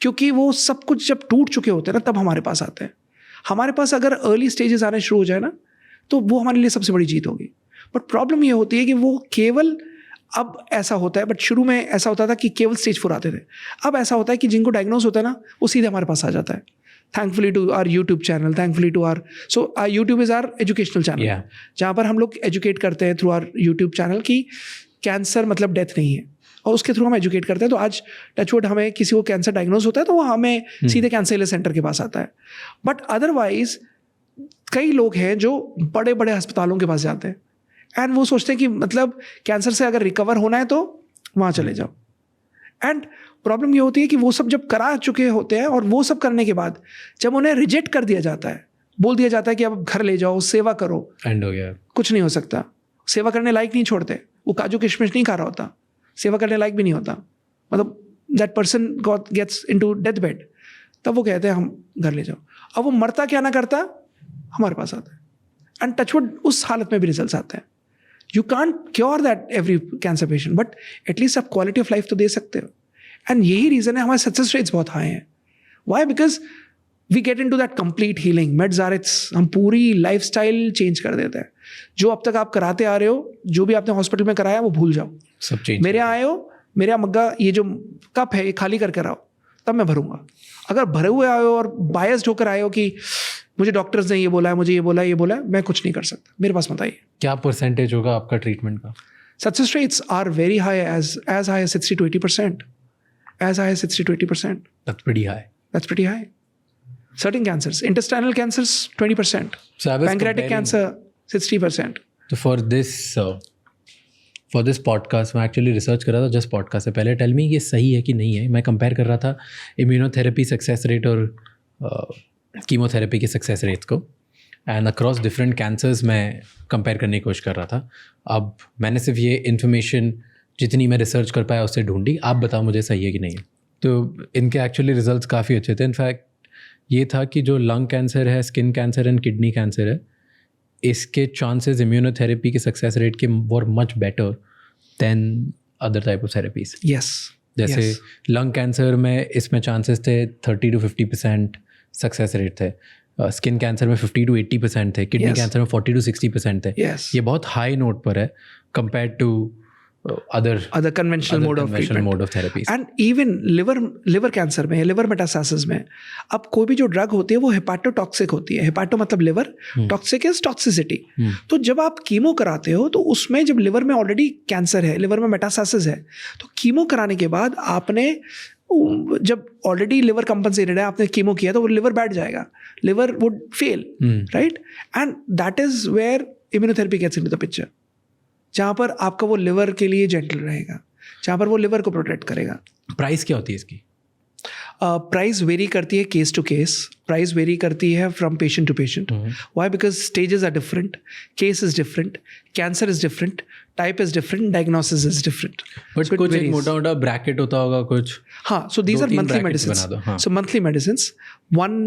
क्योंकि वो सब कुछ जब टूट चुके होते हैं ना तब हमारे पास आते हैं। हमारे पास अगर अर्ली स्टेजेस आने शुरू हो जाए ना तो वो हमारे लिए सबसे बड़ी जीत होगी। बट प्रॉब्लम ये होती है कि वो केवल अब ऐसा होता है, बट शुरू में ऐसा होता था कि केवल स्टेज 4 आते थे। अब ऐसा होता है कि जिनको डायग्नोस होता है ना वो सीधे हमारे पास आ जाता है। Thankfully to our YouTube channel, thankfully to our YouTube is our educational channel, yeah. जहाँ पर हम लोग एजुकेट करते हैं थ्रू आवर YouTube चैनल कि कैंसर मतलब डेथ नहीं है, और उसके थ्रू हम एजुकेट करते हैं। तो आज टचवुड हमें किसी को कैंसर डायग्नोस होता है तो वो हमें सीधे कैंसर हीलर सेंटर के पास आता है। बट अदरवाइज कई लोग हैं जो बड़े बड़े अस्पतालों के पास जाते हैं एंड वो सोचते हैं कि मतलब कैंसर से अगर रिकवर होना है तो वहाँ चले जाओ। एंड प्रॉब्लम ये होती है कि वो सब जब करा चुके होते हैं और वो सब करने के बाद जब उन्हें रिजेक्ट कर दिया जाता है, बोल दिया जाता है कि अब घर ले जाओ, सेवा करो, एंड हो गया, कुछ नहीं हो सकता। सेवा करने लायक नहीं छोड़ते, वो काजू किशमिश नहीं खा रहा होता, सेवा करने लायक भी नहीं होता, मतलब that person gets into death bed, तब वो कहते हैं हम घर ले जाओ। अब वो मरता क्या ना करता हमारे पास आता है, एंड टचवुड उस हालत में भी रिजल्ट्स आते हैं। You can't cure that every cancer patient, but at least आप क्वालिटी ऑफ लाइफ तो दे सकते हो। एंड यही रीज़न है हमारे सक्सेस रेट्स बहुत हाई हैं। Why? Because we get into that complete healing, meds R it's, हम पूरी लाइफ स्टाइल चेंज कर देते हैं। जो अब तक आप कराते आ रहे हो, जो भी आपने हॉस्पिटल में कराया वो भूल जाओ, सब चेंज। मेरे आए हो, मेरा मग्गा ये जो कप है ये खाली करके आओ, तब मैं भरूंगा। अगर भरे हुए आए हो और बायस्ड होकर आए हो कि मुझे डॉक्टर्स ने ये बोला है, मुझे ये बोला है, ये बोला है, मैं कुछ नहीं कर सकता, मेरे पास मत आइए। क्या परसेंटेज होगा आपका ट्रीटमेंट का? Success rates are very high, as high as 60 to 80%. As high as 60 to 80%. That's pretty high. That's pretty high. Certain cancers, intestinal cancers, 20%. So I was pancreatic cancer, 60%. So for this podcast, मैं actually research कर रहा था just podcast से पहले। Tell me ये सही है कि नहीं है। मैं कंपेयर कर रहा था इम्यूनोथेरेपी सक्सेस रेट और कीमोथेरेपी के सक्सेस रेट्स को, एंड अक्रॉस डिफरेंट कैंसर्स मैं कंपेयर करने की कोशिश कर रहा था। अब मैंने सिर्फ ये इन्फॉर्मेशन जितनी मैं रिसर्च कर पाया उससे ढूंढी। आप बताओ मुझे सही है कि नहीं है। तो इनके एक्चुअली रिजल्ट्स काफ़ी अच्छे थे। इनफैक्ट ये था कि जो लंग कैंसर है, skin cancer and kidney cancer है, इसके चांसेस इम्यूनोथेरेपी के सक्सेस रेट के were much better than other type of therapies. Yes, जैसे लंग कैंसर में इसमें चांसेस थे 30 to 50% सक्सेस रेट थे, स्किन कैंसर में 50 to 80% थे, किडनी कैंसर में 40 to 60% थे। ये बहुत हाई नोट पर है compare to other conventional mode of treatment, mode of therapies. And even liver cancer में, liver metastasis में अब कोई भी जो ड्रग होती है वो हेपाटोटॉक्सिक होती है। हेपाटो मतलब लिवर, टॉक्सिक इज टॉक्सिसिटी। तो जब आप कीमो कराते हो तो उसमें जब लिवर में ऑलरेडी कैंसर है, लिवर में मेटास्टासिस है, तो कीमो कराने के बाद आपने जब ऑलरेडी लिवर कंपनसेटेड है, आपने कीमो किया तो वो लिवर बैठ जाएगा, liver would fail, right? And that is where immunotherapy gets into the picture, जहाँ पर आपका वो लिवर के लिए जेंटल रहेगा। जहाँ पर वो लिवर को प्रोटेक्ट करेगा। प्राइस क्या होती है इसकी? प्राइस वेरी करती है case to case, price vary करती है from patient to patient. Why? Because stages are different, case is different, cancer is different, type is different, diagnosis is different. But कुछ एक मोटा मोटा ब्रैकेट होता होगा कुछ? हाँ, so these are monthly medicines. So monthly medicines, one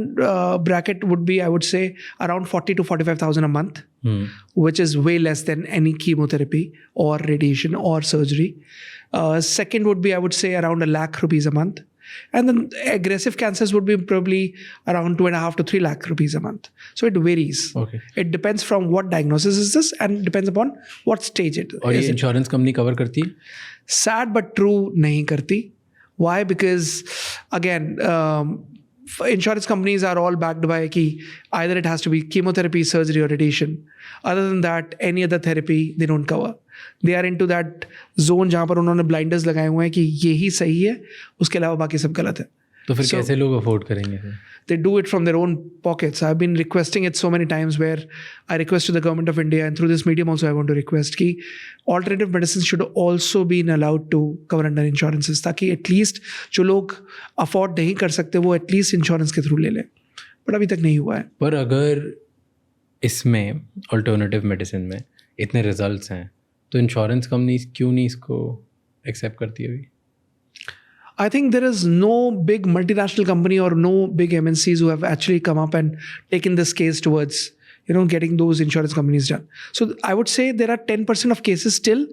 bracket would be, I would say, around 40 to 45,000 a month, which is way less than any chemotherapy or radiation or surgery. Second would be, I would say, around ₹1,00,000 a month. And then aggressive cancers would be probably around 2.5 to 3 lakh rupees a month. So it varies. Okay. It depends from what diagnosis is this and depends upon what stage it is. और ये insurance company cover करती है? Sad but true, नहीं करती. Why? Because again, insurance companies are all backed by कि either it has to be chemotherapy, surgery or radiation. Other than that, any other therapy they don't cover. They are into that zone जहाँ पर उन्होंने blinders लगाए हुए हैं कि यही सही है, उसके अलावा बाकी सब गलत है। तो फिर कैसे लोग अफोर्ड करेंगे? They do it from their own pockets. I've been requesting it so many times where I request to the government of India, and through this medium also I want to request कि alternative medicines should also be allowed to cover under insurances, ताकि at least जो लोग afford नहीं कर सकते वो at least insurance के through ले लें। पर अभी तक नहीं हुआ है। पर अगर इसमें alternative medicine में इतने results हैं तो इंश्योरेंस कंपनी क्यों नहीं इसको एक्सेप्ट करती है अभी? I think there is no big multinational company or no big MNCs who have actually come up and taken this case towards, getting those insurance companies done. So I would say there are 10% of cases still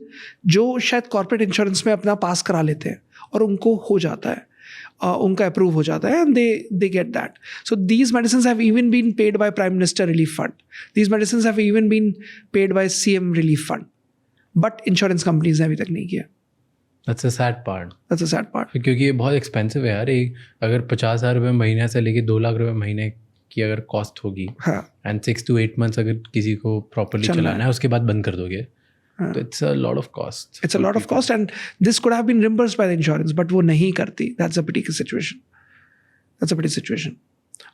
जो शायद corporate insurance में अपना पास करा लेते हैं और उनको हो जाता है, उनका अप्रूव हो जाता है, and they get that. So these medicines have even been paid by Prime Minister Relief Fund. These medicines have even been paid by CM Relief Fund. But insurance companies ने अभी तक नहीं किया. That's a sad part. That's a sad part. क्योंकि ये बहुत expensive है यार। एक अगर 50,000 रुपये महीने से लेके 2 लाख रुपये महीने की अगर कॉस्ट होगी, एंड 6 to 8 months अगर किसी को प्रॉपरली चलाना है उसके बाद बंद कर दोगे, तो it's a lot of cost. It's a lot of cost and this could have been reimbursed by the insurance, but वो नहीं करती। That's a pity situation. That's a pity situation.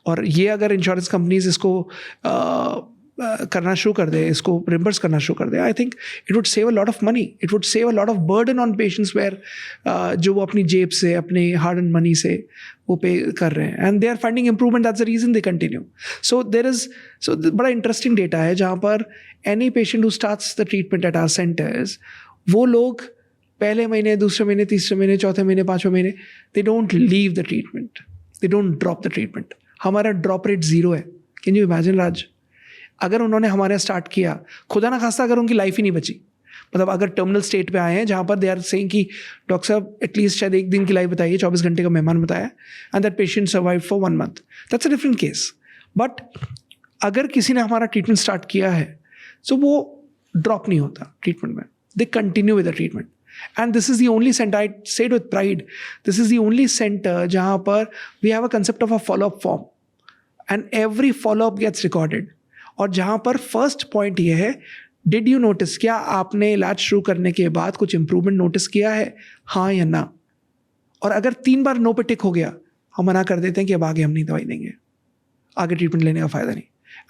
और ये अगर इंश्योरेंस कंपनीज इसको करना शुरू कर दे, इसको रिम्बर्स करना शुरू कर दे, I think it would save a lot of money, it would save a lot of burden on patients where जो वो अपनी जेब से, अपने हार्ड एंड मनी से वो पे कर रहे हैं, and they are finding improvement. That's the reason they continue. So बड़ा इंटरेस्टिंग डेटा है जहाँ पर any patient who starts the treatment at our centres, वो लोग पहले महीने, दूसरे महीने, तीसरे महीने, चौथे महीने, पाँचवें महीने, they don't leave the treatment, they don't drop the treatment. हमारा ड्रॉप रेट 0 है। कैन यू इमेजिन राज? अगर उन्होंने हमारे यहाँ स्टार्ट किया, खुदा ना खास्ता अगर उनकी लाइफ ही नहीं बची, मतलब अगर टर्मिनल स्टेट पे आए हैं जहाँ पर दे आर सेइंग कि डॉक्टर साहब एटलीस्ट शायद 1 दिन की लाइफ बताइए, 24 घंटे का मेहमान बताया, and that patient survive for 1 month, that's a different case. But अगर किसी ने हमारा ट्रीटमेंट स्टार्ट किया है, सो वो ड्रॉप नहीं होता ट्रीटमेंट में, they continue with the treatment. And this is the only center, I say it with pride, this is the only center जहाँ पर we have a concept of a follow-up form, and every follow-up gets recorded. और जहाँ पर first point ये है, did you notice, क्या आपने इलाज शुरू करने के बाद कुछ इंप्रूवमेंट नोटिस किया है, हाँ या ना? और अगर 3 बार नो पे टिक हो गया, हम मना कर देते हैं कि अब आगे हम नहीं दवाई देंगे, आगे ट्रीटमेंट लेने का फ़ायदा नहीं।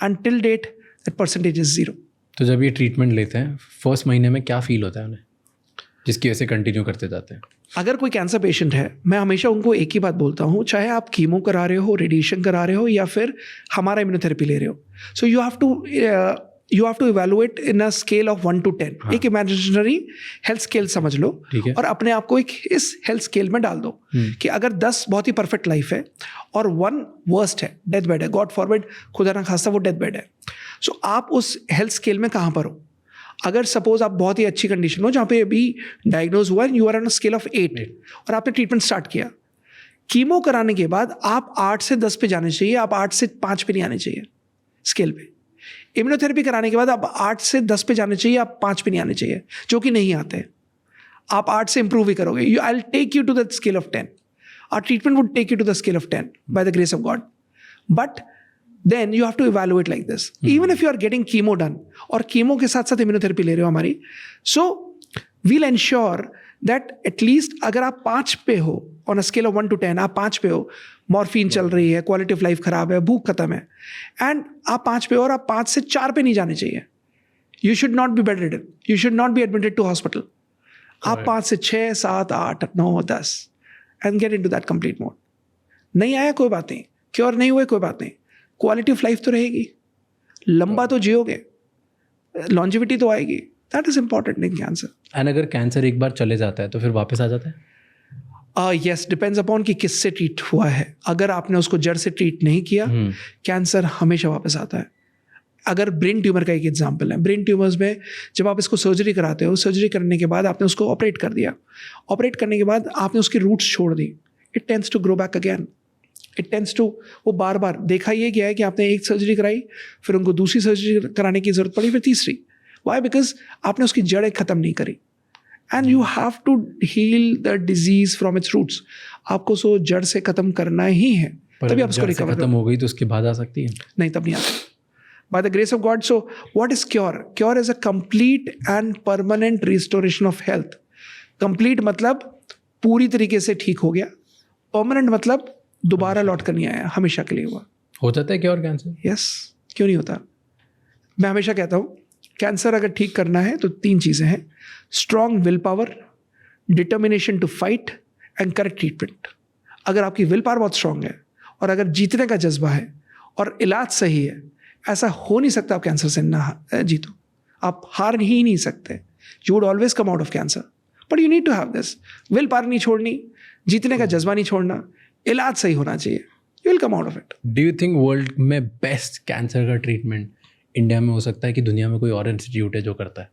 And till date that percentage is 0। तो जब ये ट्रीटमेंट लेते हैं फर्स्ट महीने में क्या फील होता है उन्हें, जिसकी वजह से कंटिन्यू करते जाते हैं? अगर कोई कैंसर पेशेंट है, मैं हमेशा उनको एक ही बात बोलता हूँ, चाहे आप कीमो करा रहे हो, रेडिएशन करा रहे हो, या फिर हमारा इम्यूनोथेरेपी ले रहे हो, so you have to evaluate in a scale of 1 to 10। हाँ। एक इमेजिनरी हेल्थ स्केल समझ लो और अपने आप को एक इस हेल्थ स्केल में डाल दो कि अगर 10 बहुत ही परफेक्ट लाइफ है और 1 वर्स्ट है, डेथ बेड है, गॉड फॉरबिड, खुदा ना खास्ता वो डेथ बेड है, सो आप उस हेल्थ स्केल में कहाँ पर हो? अगर सपोज आप बहुत ही अच्छी कंडीशन हो जहाँ पे अभी डायग्नोज हुआ, you are on a scale of 8 और आपने ट्रीटमेंट स्टार्ट किया, कीमो कराने के बाद आप 8 से 10 पे जाने चाहिए, आप 8 से 5 पे नहीं आने चाहिए स्केल पे। इम्यूनोथेरेपी कराने के बाद आप 8 से 10 पे जाने चाहिए, आप 5 पे नहीं आने चाहिए, जो कि नहीं आते। आप 8 से इंप्रूव ही करोगे। I will take you to the scale of 10। Our treatment would take you to the scale of 10 by the grace of God. But then you have to evaluate like this. Even if you are getting chemo done और chemo के साथ साथ immunotherapy ले रहे हो हमारी, so we'll ensure that at least अगर आप 5 पे हो on a scale of 1 to 10, आप 5 पे हो, मॉर्फिन चल रही है, क्वालिटी ऑफ लाइफ खराब है, भूख खत्म है, एंड आप 5 पे हो और आप 5 से 4 पे नहीं जाने चाहिए, you should not be bedridden, you should not be admitted to hospital. आप 5 से 6, 7, 8, 9, 10 and gate into that complete mode. नहीं आया कोई बात नहीं, क्योर नहीं हुए कोई बात नहीं, क्वालिटी ऑफ लाइफ तो रहेगी, लंबा तो जियोगे, लॉन्जिविटी तो आएगी. That is important in cancer. And अगर कैंसर एक बार चले जाता है तो फिर वापस आ जाता है? यस, डिपेंड्स अपॉन कि किससे ट्रीट हुआ है. अगर आपने उसको जड़ से ट्रीट नहीं किया, कैंसर हमेशा वापस आता है. अगर ब्रेन ट्यूमर का एक एग्जांपल है, ब्रेन ट्यूमर्स में जब आप इसको सर्जरी कराते हो, सर्जरी करने के बाद आपने उसको ऑपरेट कर दिया, ऑपरेट करने के बाद आपने उसकी रूट्स छोड़ दी, it tends to grow back again. It tends to, वो बार बार देखा ये गया है कि आपने एक सर्जरी कराई, फिर उनको दूसरी सर्जरी कराने की जरूरत पड़ी, फिर तीसरी. वाई? बिकॉज आपने उसकी जड़ें खत्म नहीं करी. And you have to heal the disease from its roots. आपको सो जड़ से खत्म करना ही है, तभी आप उसको रिकवर. खत्म हो गई तो उसके बाद आ सकती है? नहीं, तब नहीं आती. By the grace of God. So what is cure? Cure is a complete and permanent restoration of health. Complete मतलब पूरी तरीके से ठीक हो गया. Permanent मतलब दोबारा लौट कर नहीं आया, हमेशा के लिए हुआ. हो जाता है क्योर कैंसर? Yes, क्यों नहीं होता? मैं हमेशा कहता हूँ कैंसर अगर ठीक करना है तो 3 चीज़ें हैं: strong will power, determination to fight and correct treatment. अगर आपकी विल पावर बहुत स्ट्रांग है और अगर जीतने का जज्बा है और इलाज सही है, ऐसा हो नहीं सकता आप कैंसर से ना जीतो. आप हार ही नहीं सकते. You would always come out of cancer, but you need to have this will power नहीं छोड़नी, जीतने का जज्बा नहीं छोड़ना, इलाज सही होना चाहिए. You will come out of it. Do you think world में बेस्ट कैंसर का ट्रीटमेंट इंडिया में हो सकता है कि दुनिया में कोई और इंस्टीट्यूट है जो करता है?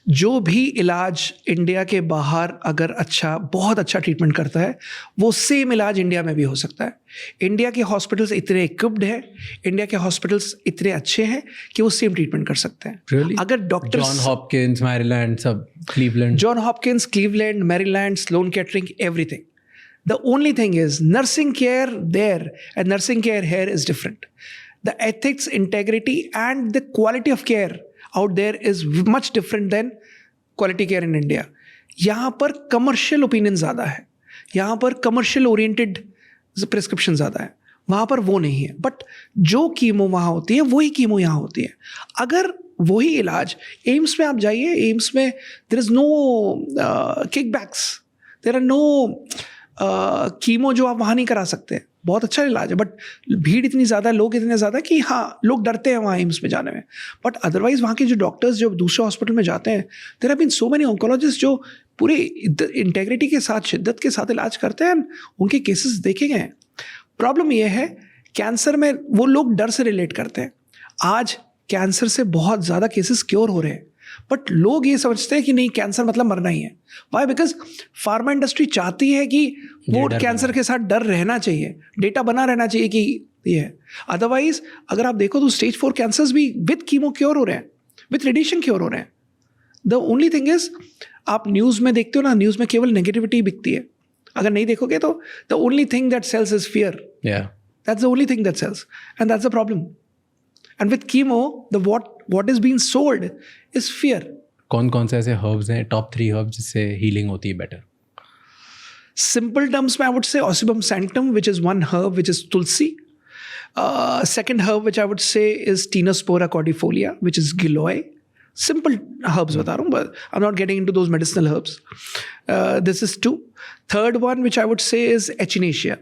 जो भी इलाज इंडिया के बाहर अगर अच्छा, बहुत अच्छा ट्रीटमेंट करता है, वो सेम इलाज इंडिया में भी हो सकता है. इंडिया के हॉस्पिटल्स इतने इक्विप्ड हैं, इंडिया के हॉस्पिटल्स इतने अच्छे हैं कि वो सेम ट्रीटमेंट कर सकते हैं. Really? अगर डॉक्टर जॉन हॉपकिंस, मैरीलैंड, सब Cleveland, John Hopkins, Cleveland, Maryland, Sloan Kettering, everything. The only thing is nursing care there and nursing care here is different. The ethics, integrity and the quality of care out there is much different than quality care in India. यहाँ पर commercial opinion ज़्यादा है, यहाँ पर commercial oriented prescription ज़्यादा है, वहाँ पर वो नहीं है. बट जो कीमो वहाँ होती है वही कीमो यहाँ होती है. अगर वही इलाज एम्स में आप जाइए, एम्स में there is no kickbacks, there are no chemo जो आप वहाँ नहीं करा सकते. बहुत अच्छा इलाज है, बट भीड़ इतनी ज़्यादा, लोग इतने ज़्यादा कि हाँ, लोग डरते हैं वहाँ एम्स में जाने में. बट अदरवाइज वहाँ के जो डॉक्टर्स जो दूसरे हॉस्पिटल में जाते हैं, there have been so many oncologists जो पूरे इंटेग्रिटी के साथ, शिद्दत के साथ इलाज करते हैं. उनके केसेस देखे गए हैं. प्रॉब्लम ये है कैंसर में, वो लोग डर से रिलेट करते हैं. आज कैंसर से बहुत ज़्यादा केसेस क्योर हो रहे हैं, बट लोग ये समझते हैं कि नहीं, कैंसर मतलब मरना ही है. वाई? बिकॉज फार्मा इंडस्ट्री चाहती है कि वो कैंसर के साथ डर रहना चाहिए, डेटा बना रहना चाहिए कि ये है. अदरवाइज अगर आप देखो तो स्टेज 4 कैंसर्स भी विथ कीमो क्योर हो रहे हैं, विथ रेडिएशन क्योर हो रहे हैं. द ओनली थिंग इज, आप न्यूज़ में देखते हो ना, न्यूज़ में केवल नेगेटिविटी बिकती है. अगर नहीं देखोगे तो the only thing that sells is fear. That's the only thing that sells and that's the problem. And with chemo the what is being sold is fear. कौन से ऐसे हर्ब्स हैं, टॉप 3 हर्ब्स जिससे हीलिंग होती है better? Simple terms में I would say Osypum sanctum, which is one herb, which is tulsi. Second herb which I would say is Tinospora cordifolia, which is giloy. Simple herbs बता रहा हूँ, but I'm not getting into those medicinal herbs. This is 2. Third one which I would say is echinacea.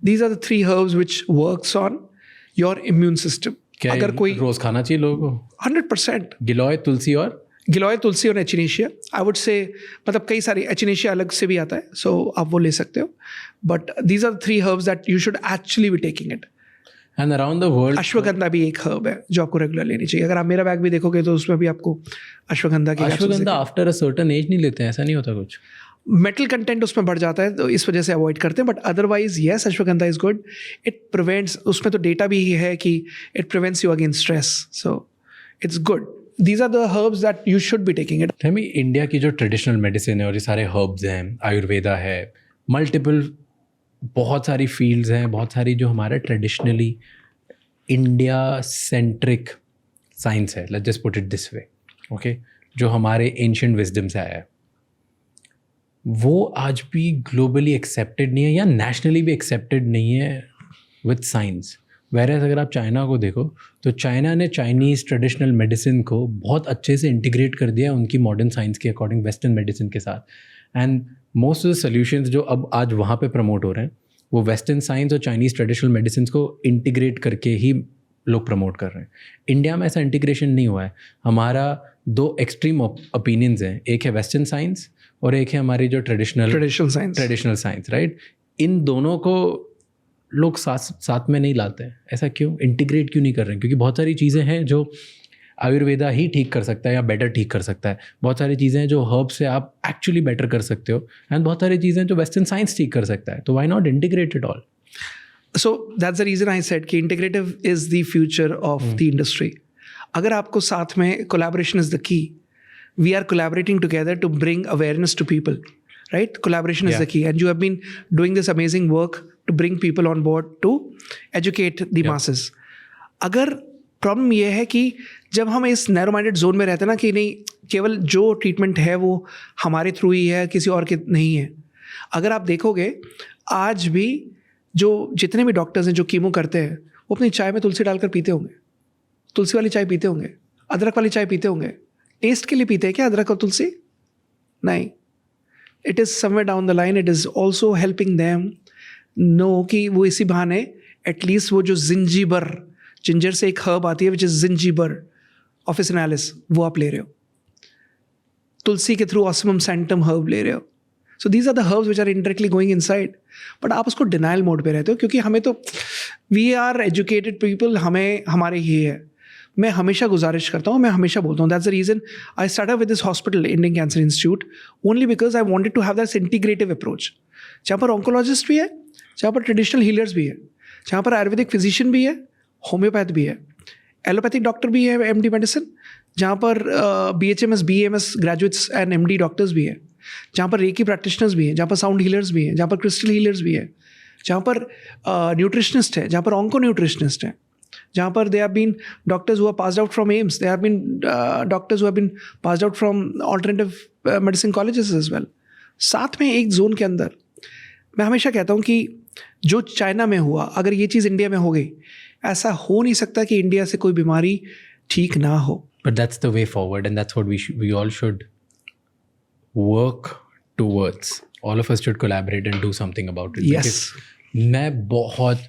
These are the 3 herbs which works on your immune system. क्या अगर कोई रोज खाना चाहिए लोगों को? 100%. गिलोय, तुलसी और एचिनेशिया. आई वुड से, मतलब कई सारे, एचिनेशिया अलग से भी आता है, सो आप वो ले सकते हो. But these are 3 herbs that you should actually be taking it. And around the world ashwagandha भी एक हर्ब है जो आपको रेगुलर लेनी चाहिए. अगर आप मेरा बैग भी देखोगे तो उसमें भी आपको ashwagandha after a certain age नहीं लेते हैं, ऐसा नहीं होता कुछ? मेटल कंटेंट उसमें बढ़ जाता है तो इस वजह से अवॉइड करते हैं. But otherwise yes, ashwagandha is good. It prevents, उसमें तो डेटा भी है कि it prevents you against stress, so it's good. These are the herbs that you should be taking it. हमें इंडिया की जो ट्रेडिशनल मेडिसिन है और ये सारे हर्ब्स हैं, आयुर्वेदा है, मल्टीपल बहुत सारी फील्ड्स हैं, बहुत सारी जो हमारा ट्रेडिशनली इंडिया सेंट्रिक साइंस है, let's just put it this way, okay, जो हमारे एंशिएंट विजडम से आया है, वो आज भी ग्लोबली एक्सेप्टेड नहीं है या नेशनली भी एक्सेप्टेड नहीं है विथ साइंस. whereas अगर आप चाइना को देखो तो चाइना ने चाइनीज़ ट्रेडिशनल मेडिसिन को बहुत अच्छे से इंटीग्रेट कर दिया उनकी मॉडर्न साइंस के अकॉर्डिंग वेस्टर्न मेडिसिन के साथ। And most of the solutions जो अब आज वहाँ पे प्रमोट हो रहे हैं वो वेस्टर्न साइंस और चाइनीज़ ट्रेडिशनल मेडिसिन को इंटीग्रेट करके ही लोग प्रमोट कर रहे हैं। इंडिया में ऐसा इंटीग्रेशन नहीं हुआ है। हमारा दो एक्सट्रीम ओपिनियंस हैं, एक है वेस्टर्न साइंस और एक है हमारी जो ट्रेडिशनल साइंस, राइट। इन दोनों को लोग साथ में नहीं लाते हैं। ऐसा क्यों? इंटीग्रेट क्यों नहीं कर रहे हैं? क्योंकि बहुत सारी चीज़ें हैं जो आयुर्वेदा ही ठीक कर सकता है या बेटर ठीक कर सकता है। बहुत सारी चीज़ें हैं जो हर्ब से आप एक्चुअली बेटर कर सकते हो, एंड बहुत सारी चीज़ें जो वेस्टर्न साइंस ठीक कर सकता है। तो why not integrate it all? So that's the reason I said कि integrative is the future of the industry. अगर आपको साथ में collaboration is the key. We are collaborating together to bring awareness to people, right? Collaboration is the key, and you have been doing this amazing work to bring people on board to educate the masses. अगर problem ये है कि जब हम इस narrow minded zone में रहते हैं ना कि नहीं केवल जो ट्रीटमेंट है वो हमारे थ्रू ही है, किसी और के नहीं है। अगर आप देखोगे आज भी जो जितने भी डॉक्टर्स हैं जो कीमो करते हैं वो अपनी चाय में तुलसी डालकर पीते होंगे, तुलसी वाली चाय पीते होंगे, अदरक वाली चाय पीते होंगे। टेस्ट के लिए पीते हैं क्या अदरक और तुलसी? नहीं। It is somewhere down the line it is also helping them no कि वो इसी बहाने एटलीस्ट वो जो जिंजर से एक हर्ब आती है विच इज़ जिंजीबर ऑफिसिनालिस, वो आप ले रहे हो। तुलसी के थ्रू ऑस्मम सैंटम हर्ब ले रहे हो। So these are the herbs which are indirectly going inside, but आप उसको डिनाइल मोड पे रहते हो क्योंकि हमें तो वी आर एजुकेटेड पीपल, हमें हमारे ही है। मैं हमेशा गुजारिश करता हूँ, मैं हमेशा बोलता हूँ that's the reason I started with this hospital Indian cancer institute only because I wanted to have that integrative approach जहाँ पर ऑन्कोलॉजिस्ट भी है, जहाँ पर ट्रेडिशनल हीलर्स भी है, जहाँ पर आयुर्वेदिक फिजिशियन भी है, होम्योपैथ भी है, एलोपैथिक डॉक्टर भी है, MD मेडिसिन, जहाँ पर BHMS BAMS graduates and MD doctors भी है, जहाँ पर रेकी प्रैक्टिशनर्स भी हैं, जहाँ पर साउंड हीलर्स भी हैं, जहाँ पर क्रिस्टल हीलर्स भी हैं, जहाँ पर न्यूट्रिशनिस्ट है, जहाँ पर ऑन्को न्यूट्रिशनिस्ट है, जहाँ पर they have been doctors who are passed out from AIIMS, they have been doctors who have been passed out from alternative medicine colleges as well. साथ में एक जोन के अंदर मैं हमेशा कहता हूँ कि जो चाइना में हुआ अगर ये चीज़ इंडिया में हो गई, ऐसा हो नहीं सकता कि इंडिया से कोई बीमारी ठीक ना हो। But that's the way forward and that's what we all should work towards. All of us should collaborate and do something about it. Yes. मैं बहुत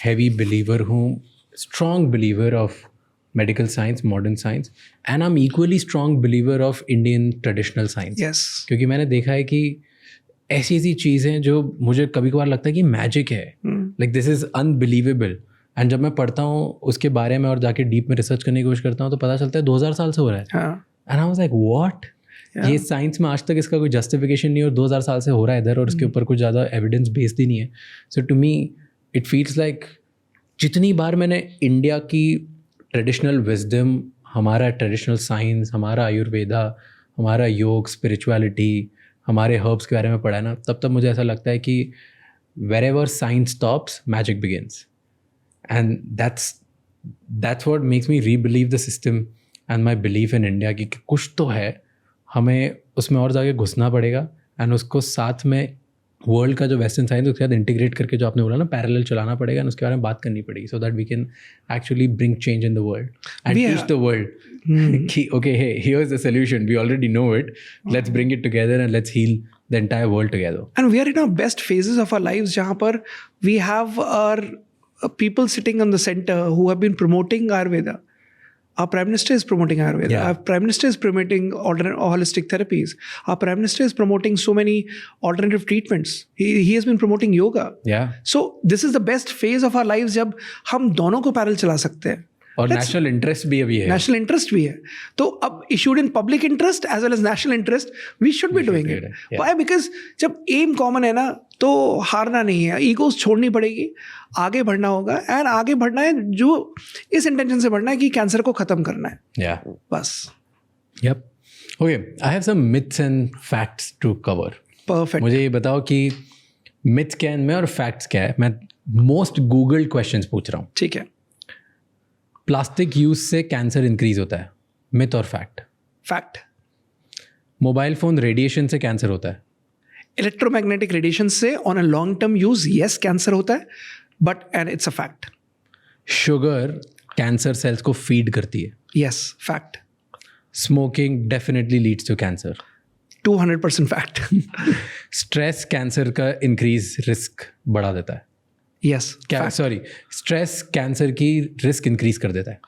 heavy believer हूँ, strong believer of medical science, modern science, and I'm equally strong believer of Indian traditional science. Yes. क्योंकि मैंने देखा है कि ऐसी चीज़ें जो मुझे कभी कभार लगता है कि मैजिक है, like this is unbelievable. And जब मैं पढ़ता हूँ उसके बारे में और जाके डीप में रिसर्च करने की कोशिश करता हूँ तो पता चलता है 2000 साल से हो रहा है। And I was like what, ये साइंस में आज तक इसका कोई जस्टिफिकेशन नहीं और 2000 साल से हो रहा है इधर और उसके ऊपर कुछ ज़्यादा एविडेंस बेस्ड ही नहीं है। So to me it feels like जितनी बार मैंने इंडिया की ट्रेडिशनल विजडम, हमारा ट्रेडिशनल साइंस, हमारा आयुर्वेदा, हमारा योग, स्पिरिचुअलिटी, हमारे हर्ब्स के बारे में पढ़ा है ना, तब मुझे ऐसा लगता है कि wherever science stops, magic begins. And that's what makes me re-believe the system and my belief in India कि कुछ तो है, हमें उसमें और जाके घुसना पड़ेगा एंड उसको साथ में वर्ल्ड का जो वेस्टर्न साइंस उसके साथ इंटीग्रेट करके जो आपने बोला ना पैरेलल चलाना पड़ेगा एंड उसके बारे में बात करनी पड़ेगी so that we can actually bring change in the world and teach the world कि okay hey here is the solution, we already know it, let's bring it together and let's heal the entire world together. And we are in our best phases of our lives जहाँ पर we have our people sitting on the center who have been promoting Ayurveda. Our Prime Minister is promoting Ayurveda. Yeah. Our Prime Minister is promoting holistic therapies. Our Prime Minister is promoting so many alternative treatments. He has been promoting yoga. Yeah. So this is the best phase of our lives जब हम दोनों को parallel चला सकते हैं. और national interest भी अभी है, नेशनल इंटरेस्ट भी है, तो अब issued in public interest as well as national interest we should be doing it. Why? Because जब एम कॉमन है ना तो हारना नहीं है, ईगोस छोड़नी पड़ेगी, आगे बढ़ना होगा एंड आगे बढ़ना है जो इस इंटेंशन से बढ़ना है कि कैंसर को खत्म करना है. Yeah. बस. Yep. Okay, I have some myths and facts to cover. Perfect. मुझे ये बताओ कि myths क्या है इनमें और facts क्या है. मैं most googled questions पूछ रहा हूँ. ठीक है. प्लास्टिक यूज से कैंसर इंक्रीज होता है, मिथ और fact? Fact. Mobile phone radiation से कैंसर होता है? इलेक्ट्रोमैग्नेटिक रेडिएशन से on a long term use yes cancer होता है, but and it's a fact. Sugar cancer cells को फीड करती है. Yes, fact. Smoking definitely leads to cancer. 200% fact. Stress cancer का इंक्रीज रिस्क बढ़ा देता है. Yes. क्या fact. सॉरी, स्ट्रेस कैंसर की रिस्क इंक्रीज कर देता है.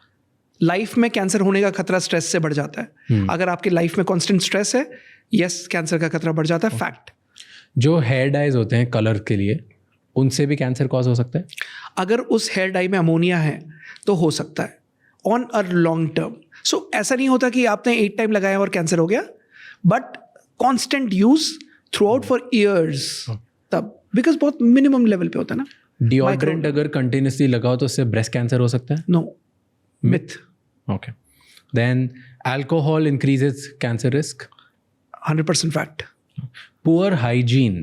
लाइफ में कैंसर होने का खतरा स्ट्रेस से बढ़ जाता है. अगर आपकी लाइफ में कांस्टेंट स्ट्रेस है, यस, कैंसर का खतरा बढ़ जाता है. फैक्ट. जो हेयर डाइज होते हैं कलर के लिए, उनसे भी कैंसर कॉज हो सकता है. अगर उस हेयर डाई में अमोनिया है तो हो सकता है ऑन अ लॉन्ग टर्म. सो ऐसा नहीं होता कि आपने 8 टाइम लगाया और कैंसर हो गया, but constant use through out for years, तब बिकॉज बहुत मिनिमम लेवल पे होता है ना. डिओड्रेंट अगर कंटिन्यूसली लगाओ तो उससे ब्रेस्ट कैंसर हो सकता है. No, myth. Okay. Then alcohol increases cancer risk. 100% fact. Poor hygiene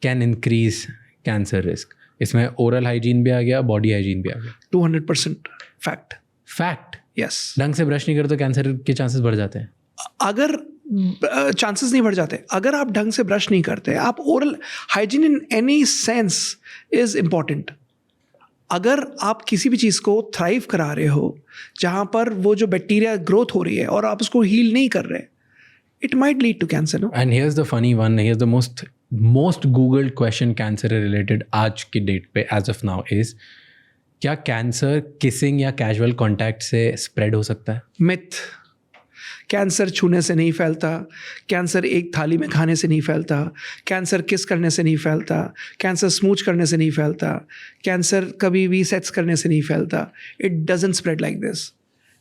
can increase cancer risk. इसमें oral hygiene भी आ गया, body hygiene भी आ गया. 200% fact. Fact. Yes. ढंग से ब्रश नहीं करते तो कैंसर के चांसेस बढ़ जाते हैं. अगर चांसेस नहीं बढ़ जाते, अगर आप ढंग से ब्रश नहीं करते, आप oral hygiene in any sense is important. अगर आप किसी भी चीज़ को थ्राइव करा रहे हो जहाँ पर वो जो बैक्टीरिया ग्रोथ हो रही है और आप उसको हील नहीं कर रहे, it might lead to cancer. No. And here's the funny one, here's the most googled question cancer related आज की डेट पे एज ऑफ नाउ इज, क्या कैंसर किसिंग या कैजुअल कॉन्टैक्ट से स्प्रेड हो सकता है? मिथ. कैंसर छूने से नहीं फैलता, कैंसर एक थाली में खाने से नहीं फैलता, कैंसर किस करने से नहीं फैलता, कैंसर स्मूच करने से नहीं फैलता, कैंसर कभी भी सेक्स करने से नहीं फैलता. It doesn't spread like this.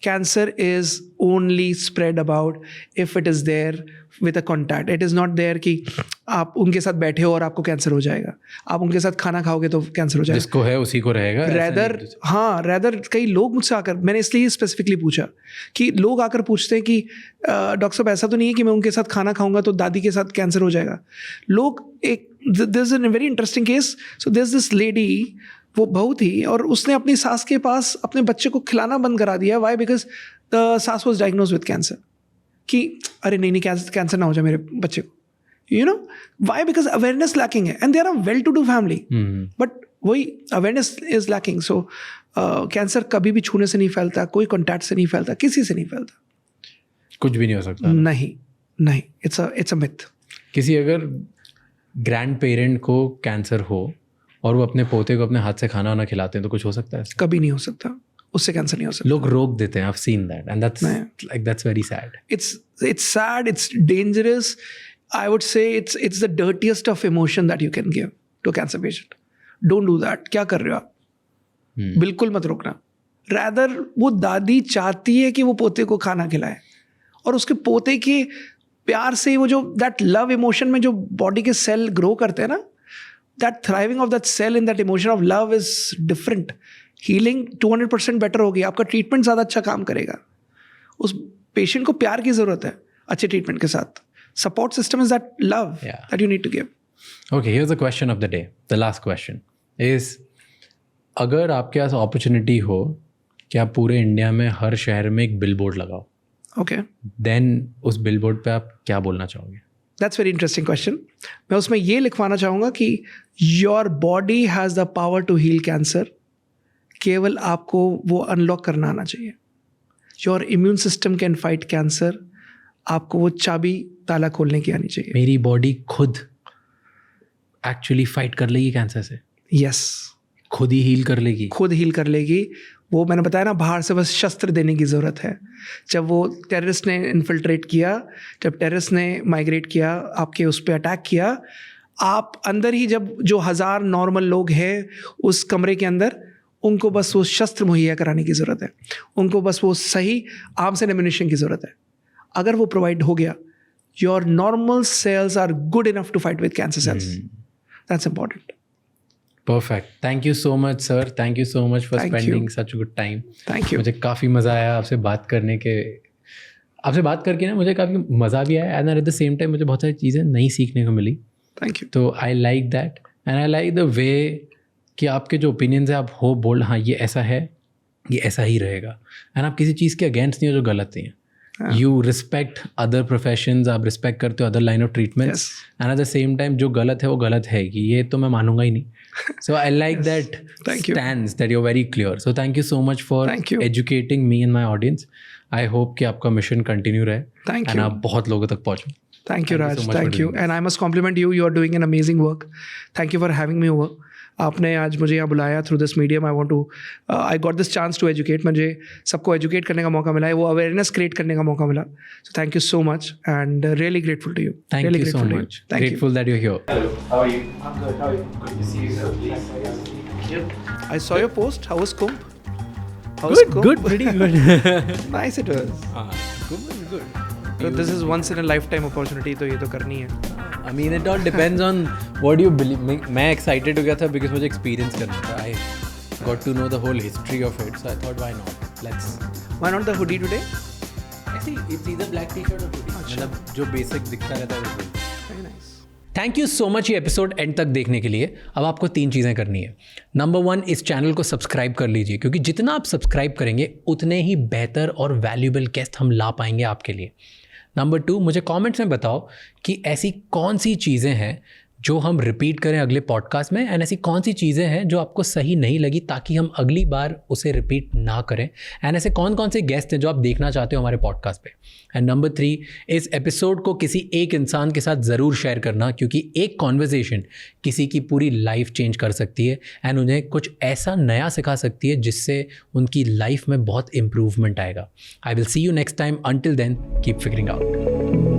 Cancer is only spread about if it is there with a contact. It is not there कि आप उनके साथ बैठे हो और आपको कैंसर हो जाएगा, आप उनके साथ खाना खाओगे तो कैंसर हो जाएगा. जिसको है उसी को रहेगा. रैदर कई लोग मुझसे आकर, मैंने इसलिए स्पेसिफिकली पूछा कि लोग आकर पूछते हैं कि डॉक्टर साहब ऐसा तो नहीं है कि मैं उनके साथ खाना खाऊंगा तो दादी के साथ कैंसर हो जाएगा. लोग there is a very interesting case. So there is this lady, वो बहू थी और उसने अपनी सास के पास अपने बच्चे को खिलाना बंद करा दिया. वाई? बिकॉज द सास वॉज डायग्नोज विद कैंसर. कि अरे नहीं कैंसर ना हो जाए मेरे बच्चे को. You know why? Because awareness lacking है. And they are a well to do family, but वही awareness is lacking. So cancer कभी भी छूने से नहीं फैलता, कोई कॉन्टैक्ट से नहीं फैलता, किसी से नहीं फैलता. कुछ भी नहीं हो सकता. नहीं. It's a myth. किसी अगर ग्रैंड पेरेंट को कैंसर हो और वो अपने पोते को अपने हाथ से खाना वाना खिलाते हैं तो कुछ हो सकता है? कभी नहीं हो सकता, उससे कैंसर नहीं हो सकता. लोग रोक देते हैं. I've seen that and that's very sad. It's sad, it's dangerous. I would say it's the dirtiest of emotion that you can give to a cancer patient. Don't do that. क्या कर रहे हो आप? बिल्कुल मत रोकना. Rather वो दादी चाहती है कि वो पोते को खाना खिलाए और उसके पोते के प्यार से वो जो that love emotion में जो बॉडी के सेल ग्रो करते हैं ना, that thriving of that cell in that emotion of love is different. Healing 200% better होगी, आपका ट्रीटमेंट ज़्यादा अच्छा काम करेगा. उस पेशेंट को प्यार की ज़रूरत है अच्छे ट्रीटमेंट के साथ. Support system is that love that you need to give. Okay, here's the question of the day. The last question is, अगर आपके पास अपॉर्चुनिटी हो कि आप पूरे इंडिया में हर शहर में एक बिलबोर्ड लगाओ, ओके, देन उस बिलबोर्ड पे आप क्या बोलना चाहोगे? That's very interesting question. मैं उसमें ये लिखवाना चाहूँगा कि your body has the power to heal cancer. केवल आपको वो अनलॉक करना आना चाहिए. Your immune system can fight cancer. आपको वो चाबी ताला खोलने की आनी चाहिए. मेरी बॉडी खुद एक्चुअली फाइट कर लेगी कैंसर से. यस, खुद ही हील कर लेगी. खुद हील कर लेगी. वो मैंने बताया ना, बाहर से बस शस्त्र देने की ज़रूरत है. जब वो टेररिस्ट ने इन्फिल्ट्रेट किया, जब टेररिस्ट ने माइग्रेट किया, आपके उस पर अटैक किया, आप अंदर ही जब जो 1000 नॉर्मल लोग हैं उस कमरे के अंदर, उनको बस वो शस्त्र मुहैया कराने की ज़रूरत है. उनको बस वो सही आर्म्स एंड एम्युनिशन की ज़रूरत है. अगर वो प्रोवाइड हो गया, your normal cells are good enough to fight with cancer cells. That's important. Perfect. Thank you so much sir. Thank you so much for spending such good time. Thank you. मुझे काफ़ी मज़ा आया आपसे बात करके ना मुझे काफ़ी मज़ा भी आया. And at the same time मुझे बहुत सारी चीज़ें नई सीखने को मिली. Thank you. तो I like that and I like the way कि आपके जो ओपिनियंस है आप बोल हाँ ये ऐसा है, ये ऐसा ही रहेगा. एंड आप किसी चीज़ के अगेंस्ट नहीं हो जो गलत नहीं है. यू रिस्पेक्ट अदर प्रोफेशंस, आप रिस्पेक्ट करते हो other line of treatments. And at the same time जो गलत है वो गलत है कि ये तो मैं मानूंगा ही नहीं. So I like that Thank you. stance that you're very clear. So thank you so much for Thank you. educating me and my audience. I hope कि आपका मिशन कंटिन्यू रहे Thank and you. आप बहुत लोगों तक पहुँचो. Thank you, Thank you Raj. so much for Thank you. doing And I must compliment you. You are doing an amazing work. Thank you for having me over. आपने आज मुझे यहाँ बुलाया through this medium. I want to I got this chance to educate. मुझे सबको educate करने का मौका मिला है, वो अवेयरनेस क्रिएट करने का मौका मिला. So thank you so much and really grateful to you. Thank you so much. Grateful that you're here. How are you? I'm good. How are you? Good to see you, sir. Please. I saw your post. How was Kumbh? How was Kumbh? Pretty good. Nice it was. Good. So this is once in a lifetime opportunity, तो ये तो करनी है. I mean, it all depends on what you believe. मैं excited हो गया था because मुझे experience करना था. I got to know the whole history of it, so I thought why not? Let's. Why not the hoodie today? ऐसे it's either black t-shirt or hoodie. मतलब जो basic दिखता रहता है वो. Very nice. Thank you so much ये episode and तक देखने के लिए. अब आपको 3 चीज़ें करनी है. नंबर 1, इस चैनल को सब्सक्राइब कर लीजिए, क्योंकि जितना आप सब्सक्राइब करेंगे उतने ही बेहतर और वैल्यूएबल गेस्ट हम ला पाएंगे आपके लिए. नंबर 2, मुझे कमेंट्स में बताओ कि ऐसी कौन सी चीज़ें हैं जो हम रिपीट करें अगले पॉडकास्ट में, एंड ऐसी कौन सी चीज़ें हैं जो आपको सही नहीं लगी ताकि हम अगली बार उसे रिपीट ना करें, एंड ऐसे कौन कौन से गेस्ट हैं जो आप देखना चाहते हो हमारे पॉडकास्ट पे. एंड नंबर 3, इस एपिसोड को किसी एक इंसान के साथ ज़रूर शेयर करना, क्योंकि एक कॉन्वर्जेसन किसी की पूरी लाइफ चेंज कर सकती है एंड उन्हें कुछ ऐसा नया सिखा सकती है जिससे उनकी लाइफ में बहुत इम्प्रूवमेंट आएगा. I will see you next time. Until then keep figuring out.